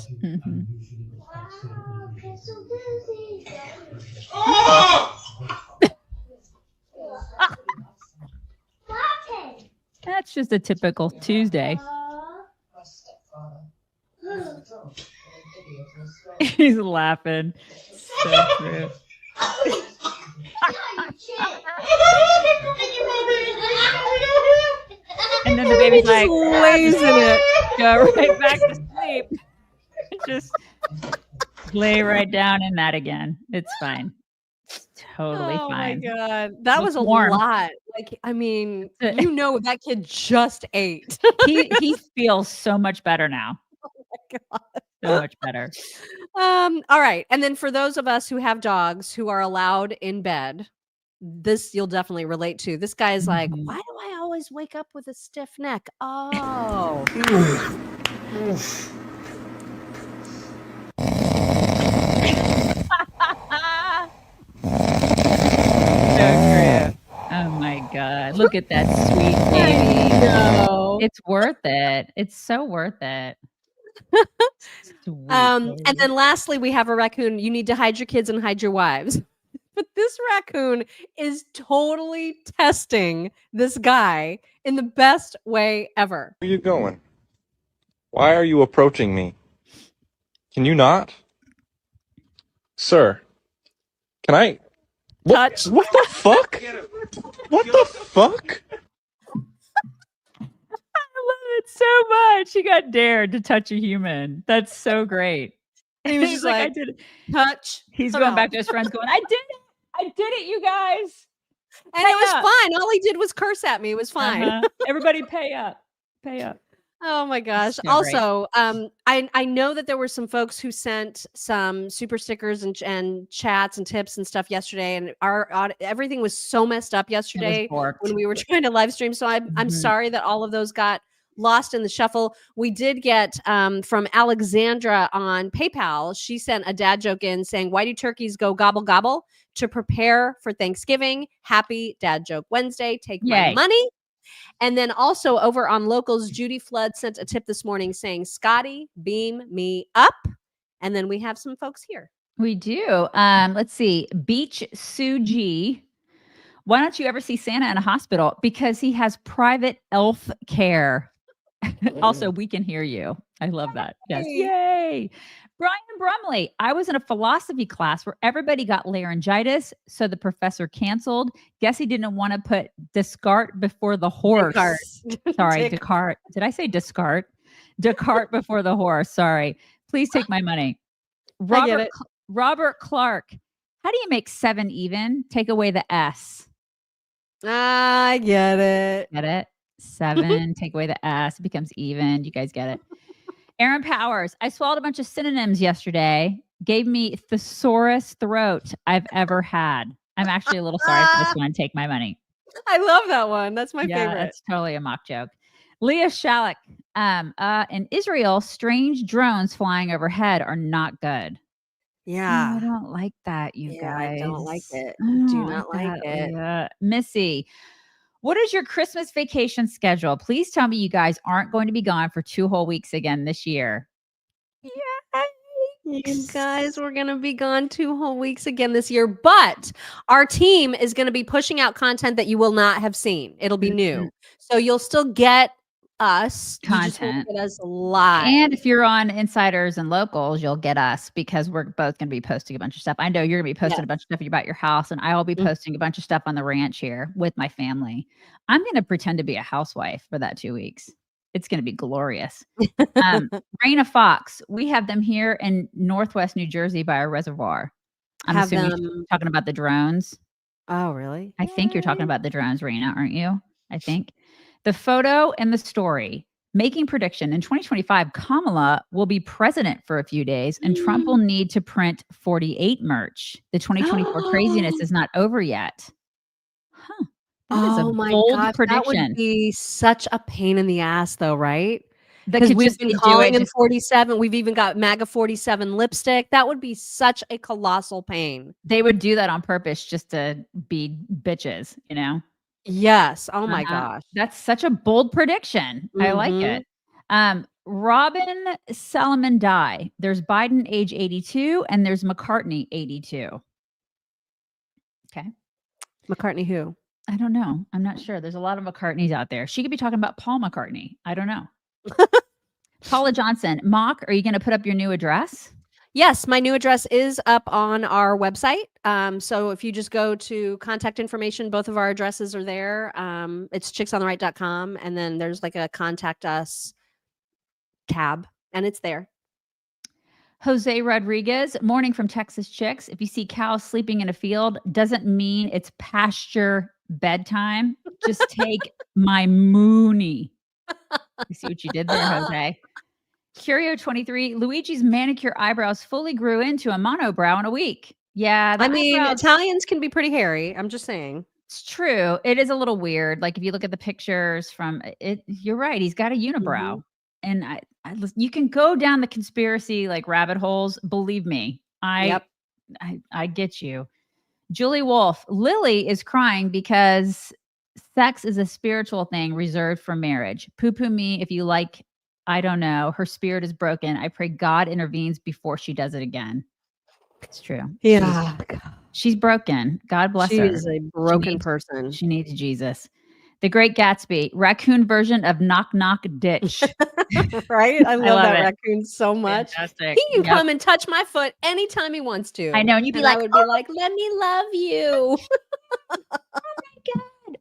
That's just a typical Tuesday. He's laughing. So true. And then the baby's like, lays in it. Go right back to sleep. Just lay right down in that again. It's fine. It's totally fine. Oh my God. That was a warm. lot. Like, I mean, that kid just ate. he feels so much better now. Oh my God. So much better. All right. And then for those of us who have dogs who are allowed in bed, this you'll definitely relate to. This guy is like, why do I always wake up with a stiff neck? Oh. Oh my God. Look at that sweet baby. It's worth it. It's so worth it. And then lastly, we have a raccoon. You need to hide your kids and hide your wives. But this raccoon is totally testing this guy in the best way ever. Where are you going? Why are you approaching me? Can you not? Sir, can I? Touch. What the fuck? What the fuck? I love it so much. He got dared to touch a human. That's so great. And he was He's just like, I did it. Touch. He's come going out. back to his friends going, I did it. I did it, you guys. And it was fine. All he did was curse at me. It was fine. Everybody pay up. Pay up. Oh my gosh. So Also, I know that there were some folks who sent some super stickers and chats and tips and stuff yesterday, and our everything was so messed up yesterday when we were trying to live stream. So I'm sorry that all of those got lost in the shuffle. We did get from Alexandra on PayPal. She sent a dad joke in saying, "Why do turkeys go gobble gobble? To prepare for Thanksgiving. Happy Dad Joke Wednesday. Take my Yay. money." And then also over on Locals, Judy Flood sent a tip this morning saying, "Scotty, beam me up." And then we have some folks here. We do. Let's see. Beach Suji. Why don't you ever see Santa in a hospital? Because he has private elf care. Also, we can hear you. I love that. Yes. Yay. Brian Brumley. I was in a philosophy class where everybody got laryngitis, so the professor canceled. Guess he didn't want to put Descartes before the horse. Sorry, Descartes. Did I say Descartes? Descartes before the horse. Sorry. Please take my money. Robert Clark. How do you make 7 even? Take away the S. I get it. Get it? 7, take away the S, it becomes even. You guys get it. Aaron Powers. I swallowed a bunch of synonyms yesterday. Gave me thesaurus throat I've ever had. I'm actually a little sorry for this one. Take my money. I love that one. That's my Yeah, favorite. it's totally a mock joke. Leah Shalek. In Israel, strange drones flying overhead are not good. Yeah. I don't like that, you guys. I don't like it. I Do don't not like that, it. Leah. Missy. What is your Christmas vacation schedule? Please tell me you guys aren't going to be gone for 2 whole weeks again this year. You guys, we're going to be gone 2 whole weeks again this year, but our team is going to be pushing out content that you will not have seen. It'll be new. So you'll still get us. You just won't Content. get us live. And if you're on Insiders and Locals, you'll get us because we're both going to be posting a bunch of stuff. I know you're going to be posting a bunch of stuff about your house, and I will be posting a bunch of stuff on the ranch here with my family. I'm going to pretend to be a housewife for that 2 weeks. It's going to be glorious. Raina Fox, we have them here in Northwest New Jersey by a reservoir. I'm assuming you're talking about the drones. Oh, really? I think you're talking about the drones, Raina, aren't you? I think. The photo and the story. Making prediction in 2025, Kamala will be president for a few days, and Trump will need to print 48 merch. The 2024 craziness is not over yet. Huh. That is a bold prediction. That would be such a pain in the ass, though, right? That Because could we've just been be calling doing him 47. We've even got MAGA 47 lipstick. That would be such a colossal pain. They would do that on purpose just to be bitches, you know? Yes. Oh my gosh. That's such a bold prediction. I like it. Robin Salomon Die. There's Biden age 82 and there's McCartney 82. Okay. McCartney who? I don't know. I'm not sure. There's a lot of McCartneys out there. She could be talking about Paul McCartney. I don't know. Paula Johnson. Mock, are you going to put up your new address? Yes, my new address is up on our website. So if you just go to contact information, both of our addresses are there. It's chicksontheright.com. And then there's like a contact us tab, and it's there. Jose Rodriguez, morning from Texas Chicks. If you see cows sleeping in a field, doesn't mean it's pasture bedtime. Just take my moonie. You see what you did there, Jose. Curio 23, Luigi's manicure eyebrows fully grew into a monobrow in a week. Yeah. I mean, Italians can be pretty hairy. I'm just saying. It's true. It is a little weird. Like if you look at the pictures from it, you're right. He's got a unibrow. And you can go down the conspiracy like rabbit holes. Believe me, I get you. Julie Wolf, Lily is crying because sex is a spiritual thing reserved for marriage. Poo-poo me if you like. I don't know. Her spirit is broken. I pray God intervenes before she does it again. It's true. Yeah. She's broken. God bless her. She is a broken person. She needs Jesus. The Great Gatsby, raccoon version of Knock Knock Ditch. Right? I love that it. raccoon so much. Fantastic. He can come and touch my foot anytime he wants to. I know. And you'd be like, I would be like, let me love you.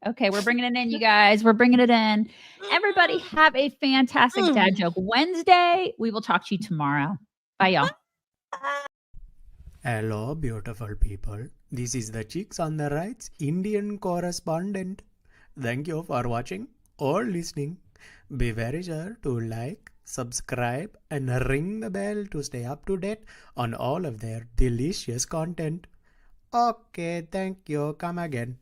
Okay, we're bringing it in, you guys. We're bringing it in. Everybody have a fantastic Dad Joke Wednesday. We will talk to you tomorrow. Bye, y'all. Hello, beautiful people. This is the Chicks on the Right's Indian correspondent. Thank you for watching or listening. Be very sure to like, subscribe, and ring the bell to stay up to date on all of their delicious content. Okay, thank you. Come again.